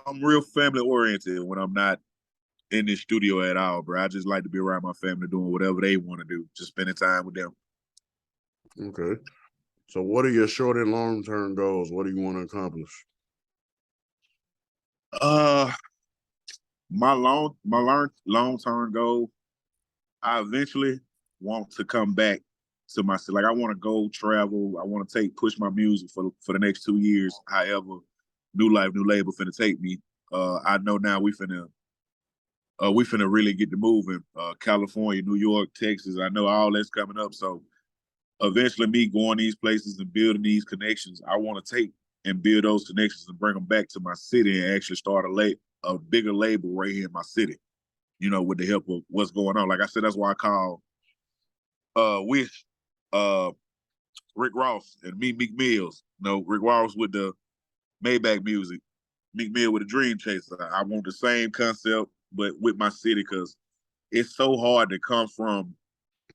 I'm real family oriented when I'm not in the studio at all, bro. I just like to be around my family doing whatever they want to do, just spending time with them. Okay. So what are your short and long term goals? What do you want to accomplish? My long term goal, I eventually want to come back to my city. Like I want to go travel. I want to push my music for the next 2 years. However, New Life, New Label finna take me. I know now we finna really get to moving. California, New York, Texas. I know all that's coming up. So eventually me going these places and building these connections, I want to take and build those connections and bring them back to my city and actually start a bigger label right here in my city, you know, with the help of what's going on. Like I said, that's why I call Wish Rick Ross and me, Meek Mills. You know, Rick Ross with the Maybach music, Meek Mill with the Dream Chaser. I want the same concept, but with my city, because it's so hard to come from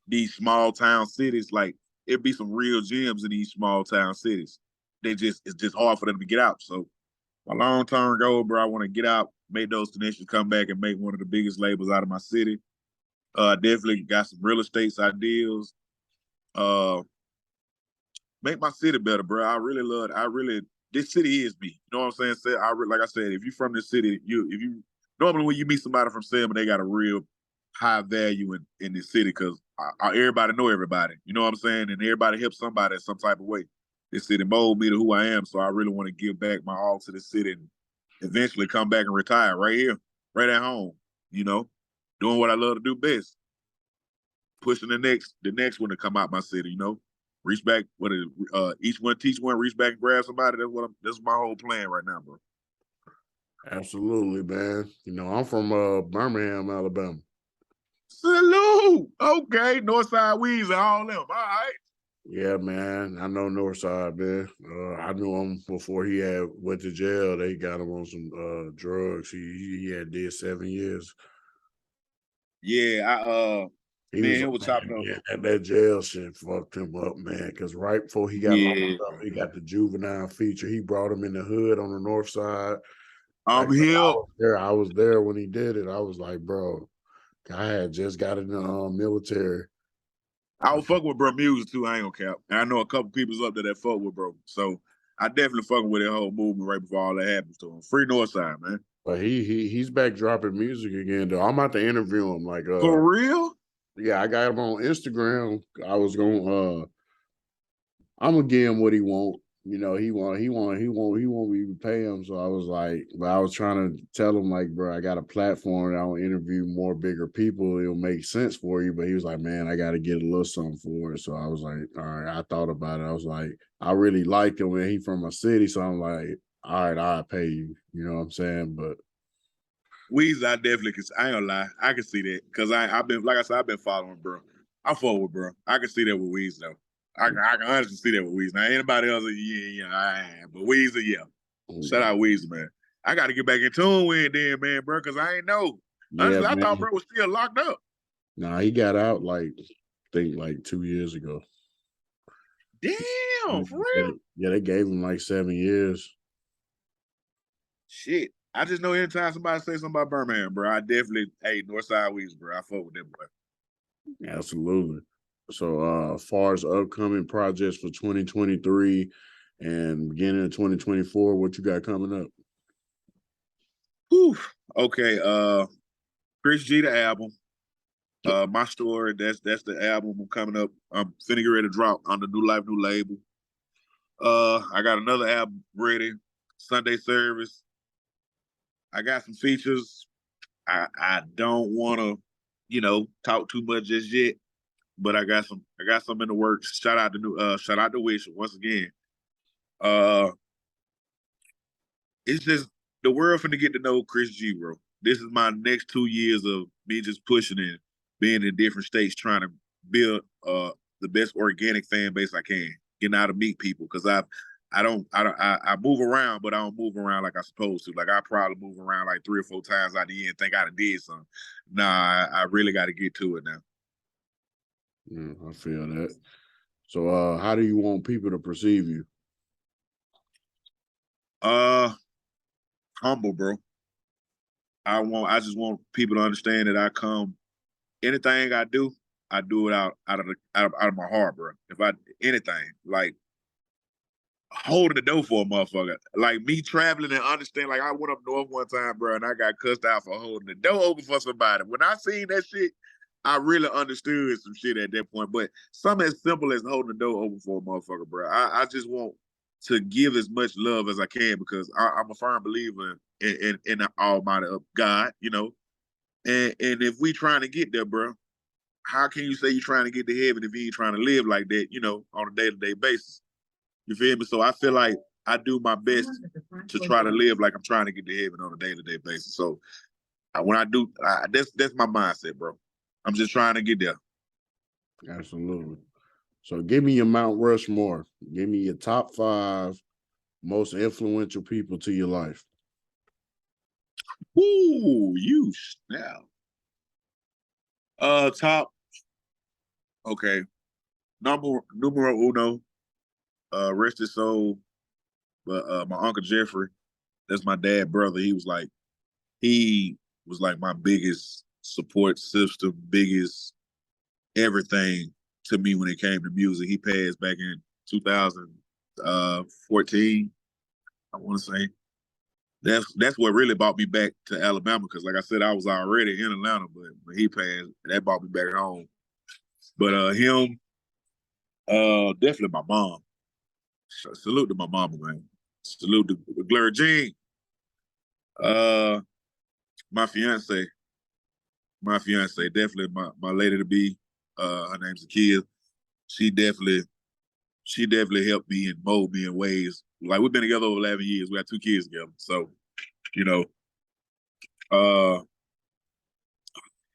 these small town cities. Like it'd be some real gems in these small town cities. It's just hard for them to get out. So my long-term goal, bro, I want to get out, make those connections, come back and make one of the biggest labels out of my city. Definitely got some real estate ideas. Make my city better, bro. This city is me. You know what I'm saying? Like I said, if you're from this city, normally when you meet somebody from Selma, they got a real high value in this city because everybody know everybody. You know what I'm saying? And everybody helps somebody in some type of way. This city molded me to who I am, so I really want to give back my all to the city and eventually come back and retire right here, right at home. You know, doing what I love to do best, pushing the next one to come out my city. You know, reach back. Each one teach one, reach back and grab somebody. That's my whole plan right now, bro. Absolutely, man. You know, I'm from Birmingham, Alabama. Salute. Okay, Northside Weeds and all them. All right. Yeah, man. I know Northside, man. I knew him before he had went to jail. They got him on some drugs. He had did 7 years. Yeah, He me and was him was chopping up. man, that jail shit fucked him up, man. Because right before he got locked Yeah. up, he got the juvenile feature. He brought him in the hood on the north side. I'm Like, here. I was there when he did it. I was like, bro, I had just got in the military. I was fucking with bro music too. I ain't gonna cap. And I know a couple people's up there that fuck with bro. So I definitely fucking with that whole movement right before all that happens to him. Free Northside, man. But he's back dropping music again though. I'm about to interview him. Like For real? yeah, I got him on Instagram. I was gonna I'm gonna give him what he want. You know, he want me to pay him. So I was like, but I was trying to tell him like, bro, I got a platform and I'll interview more bigger people. It'll make sense for you. But he was like, man, I got to get a little something for it. So I was like, all right. I thought about it. I was like, I really like him, and he from a city. So I'm like, all right, I'll pay you. You know what I'm saying? But Weezy, I definitely can. I ain't gonna lie, I can see that because I've been, like I said, I've been following bro. I fuck with bro. I can see that with Weezy though. I can honestly see that with Weezy. Now anybody else, but Weezy, yeah. Shout out Weezy, man. I got to get back in tune with it then, man, bro, because I ain't know. yeah, Honestly, I man. thought bro was still locked up. Nah, he got out like I think like 2 years ago. Damn, for real? Yeah, they gave him like 7 years. Shit. I just know anytime somebody say something about Birmingham, bro, I definitely, hey, Northside Weezy, bro. I fuck with them, boy. Absolutely. So as far as upcoming projects for 2023 and beginning of 2024, what you got coming up? Whew. Okay, Chris G the album. My story, that's the album coming up. I'm finna get ready to drop on the New Life New label. I got another album ready, Sunday Service. I got some features. I don't wanna, talk too much just yet, but I got some in the works. Shout out to Wish once again. It's just the world finna get to know Chris G, bro. This is my next 2 years of me just pushing and being in different states, trying to build the best organic fan base I can, getting out to meet people. Cause I move around, but I don't move around like I'm supposed to. Like I probably move around like 3 or 4 times out the year and think I done did something. Nah, I really got to get to it now. I feel that. So how do you want people to perceive you? Humble, bro. I just want people to understand that anything I do it out of my heart, bro. Anything, like holding the door for a motherfucker, like me traveling and understand. Like I went up north one time, bro, and I got cussed out for holding the door open for somebody. When I seen that shit, I really understood some shit at that point. But something as simple as holding the door open for a motherfucker, bro. I just want to give as much love as I can because I'm a firm believer in the Almighty of God, And if we trying to get there, bro, how can you say you're trying to get to heaven if you ain't trying to live like that, on a day-to-day basis? You feel me? So I feel like I do my best to try to live like I'm trying to get to heaven on a day-to-day basis. So when I do, that's my mindset, bro. I'm just trying to get there. Absolutely. So give me your Mount Rushmore. Give me your top 5 most influential people to your life. Ooh, you snap. Top. Okay. Numero uno. Rest his soul. But my Uncle Jeffrey, that's my dad brother. He was like my biggest support system, biggest everything to me when it came to music. He passed back in 2014, I want to say. That's what really brought me back to Alabama because, like I said, I was already in Atlanta, but when he passed, that brought me back home. But him, definitely my mom. Salute to my mama, man. Salute to Gloria Jean. My fiance, definitely my lady to be. Her name's Akia. She definitely helped me and mold me in ways. Like we've been together over 11 years. We got 2 kids together. So You know,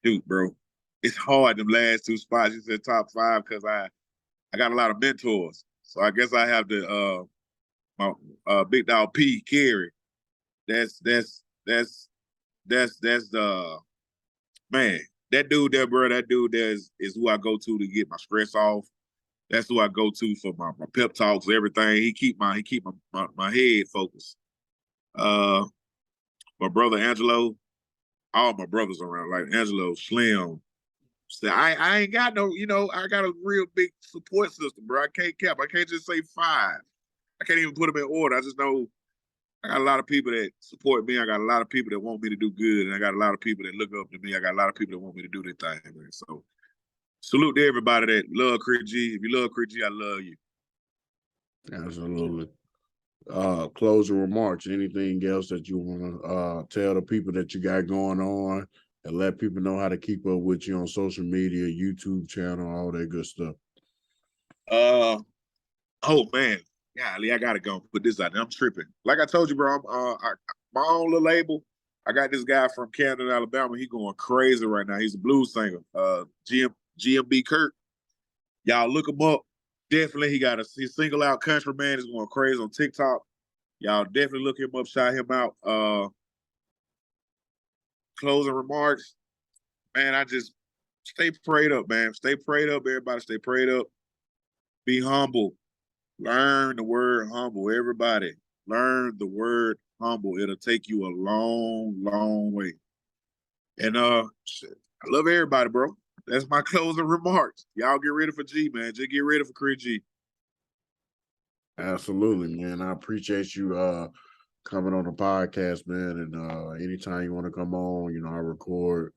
dude, bro, it's hard them last two spots. You said top five because I got a lot of mentors. So I guess I have the my big dog P Carey. That's the man. That dude there, bro. That dude there is who I go to get my stress off. That's who I go to for my pep talks, everything. He keep my head focused. My brother Angelo, all my brothers around, like Angelo, Slim. So I ain't got no, I got a real big support system, bro. I can't cap. I can't just say five. I can't even put them in order. I just know I got a lot of people that support me. I got a lot of people that want me to do good, and I got a lot of people that look up to me. I got a lot of people that want me to do their thing, man. So salute to everybody that love Crit G. If you love Crit G, I love you. Absolutely. Closing remarks. Anything else that you want to tell the people that you got going on, and let people know how to keep up with you on social media, YouTube channel, all that good stuff? Oh man, golly, I gotta go put this out there. I'm tripping. Like I told you, bro. My own little label. I got this guy from Camden, Alabama. He going crazy right now. He's a blues singer. GMB Kirk. Y'all look him up. Definitely, he got a single out country man. Is going crazy on TikTok. Y'all definitely look him up, shout him out. Closing remarks, man. I just stay prayed up, man. Stay prayed up, everybody. Stay prayed up. Be humble. Learn the word humble. Everybody, learn the word humble. It'll take you a long, long way. And I love everybody, bro. That's my closing remarks. Y'all get ready for G, man. Just get ready for Crit G. Absolutely, man. I appreciate you coming on the podcast, man. And anytime you want to come on, I record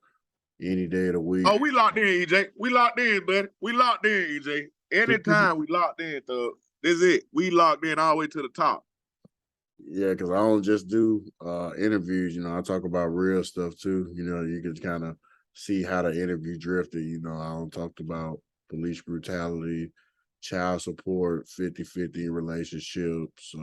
any day of the week. Oh, we locked in, EJ. We locked in, buddy. We locked in, EJ. Anytime we locked in, Thug. This is it. We locked in all the way to the top. Yeah, because I don't just do interviews, I talk about real stuff too. You can kind of see how the interview drifted. I don't talk about police brutality, child support, 50-50 relationships,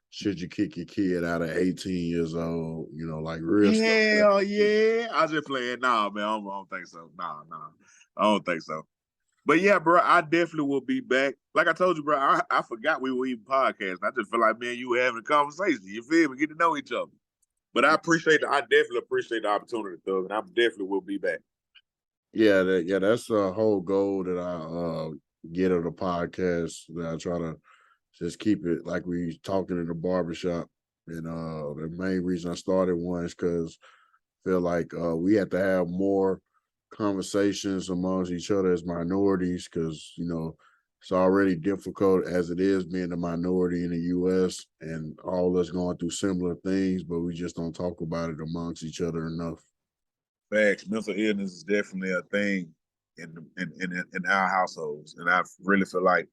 should you kick your kid out at 18 years old, like real stuff. Hell yeah. I was just playing. Nah, man, I don't think so. Nah. I don't think so. But yeah, bro, I definitely will be back. Like I told you, bro, I forgot we were even podcasting. I just feel like, man, you were having a conversation. You feel me? Get to know each other. But I definitely appreciate the opportunity, Thug, and I definitely will be back. Yeah, that's a whole goal that I get of the podcast. That I try to just keep it like we talking in the barbershop. And the main reason I started one is because I feel like we have to have more conversations amongst each other as minorities, because it's already difficult as it is being a minority in the U.S. and all us going through similar things, but we just don't talk about it amongst each other enough. Facts. Mental illness is definitely a thing in our households, and I really feel like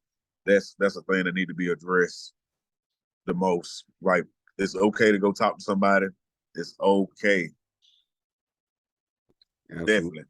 that's a thing that need to be addressed the most. Like, it's okay to go talk to somebody. It's okay. Absolutely. Definitely.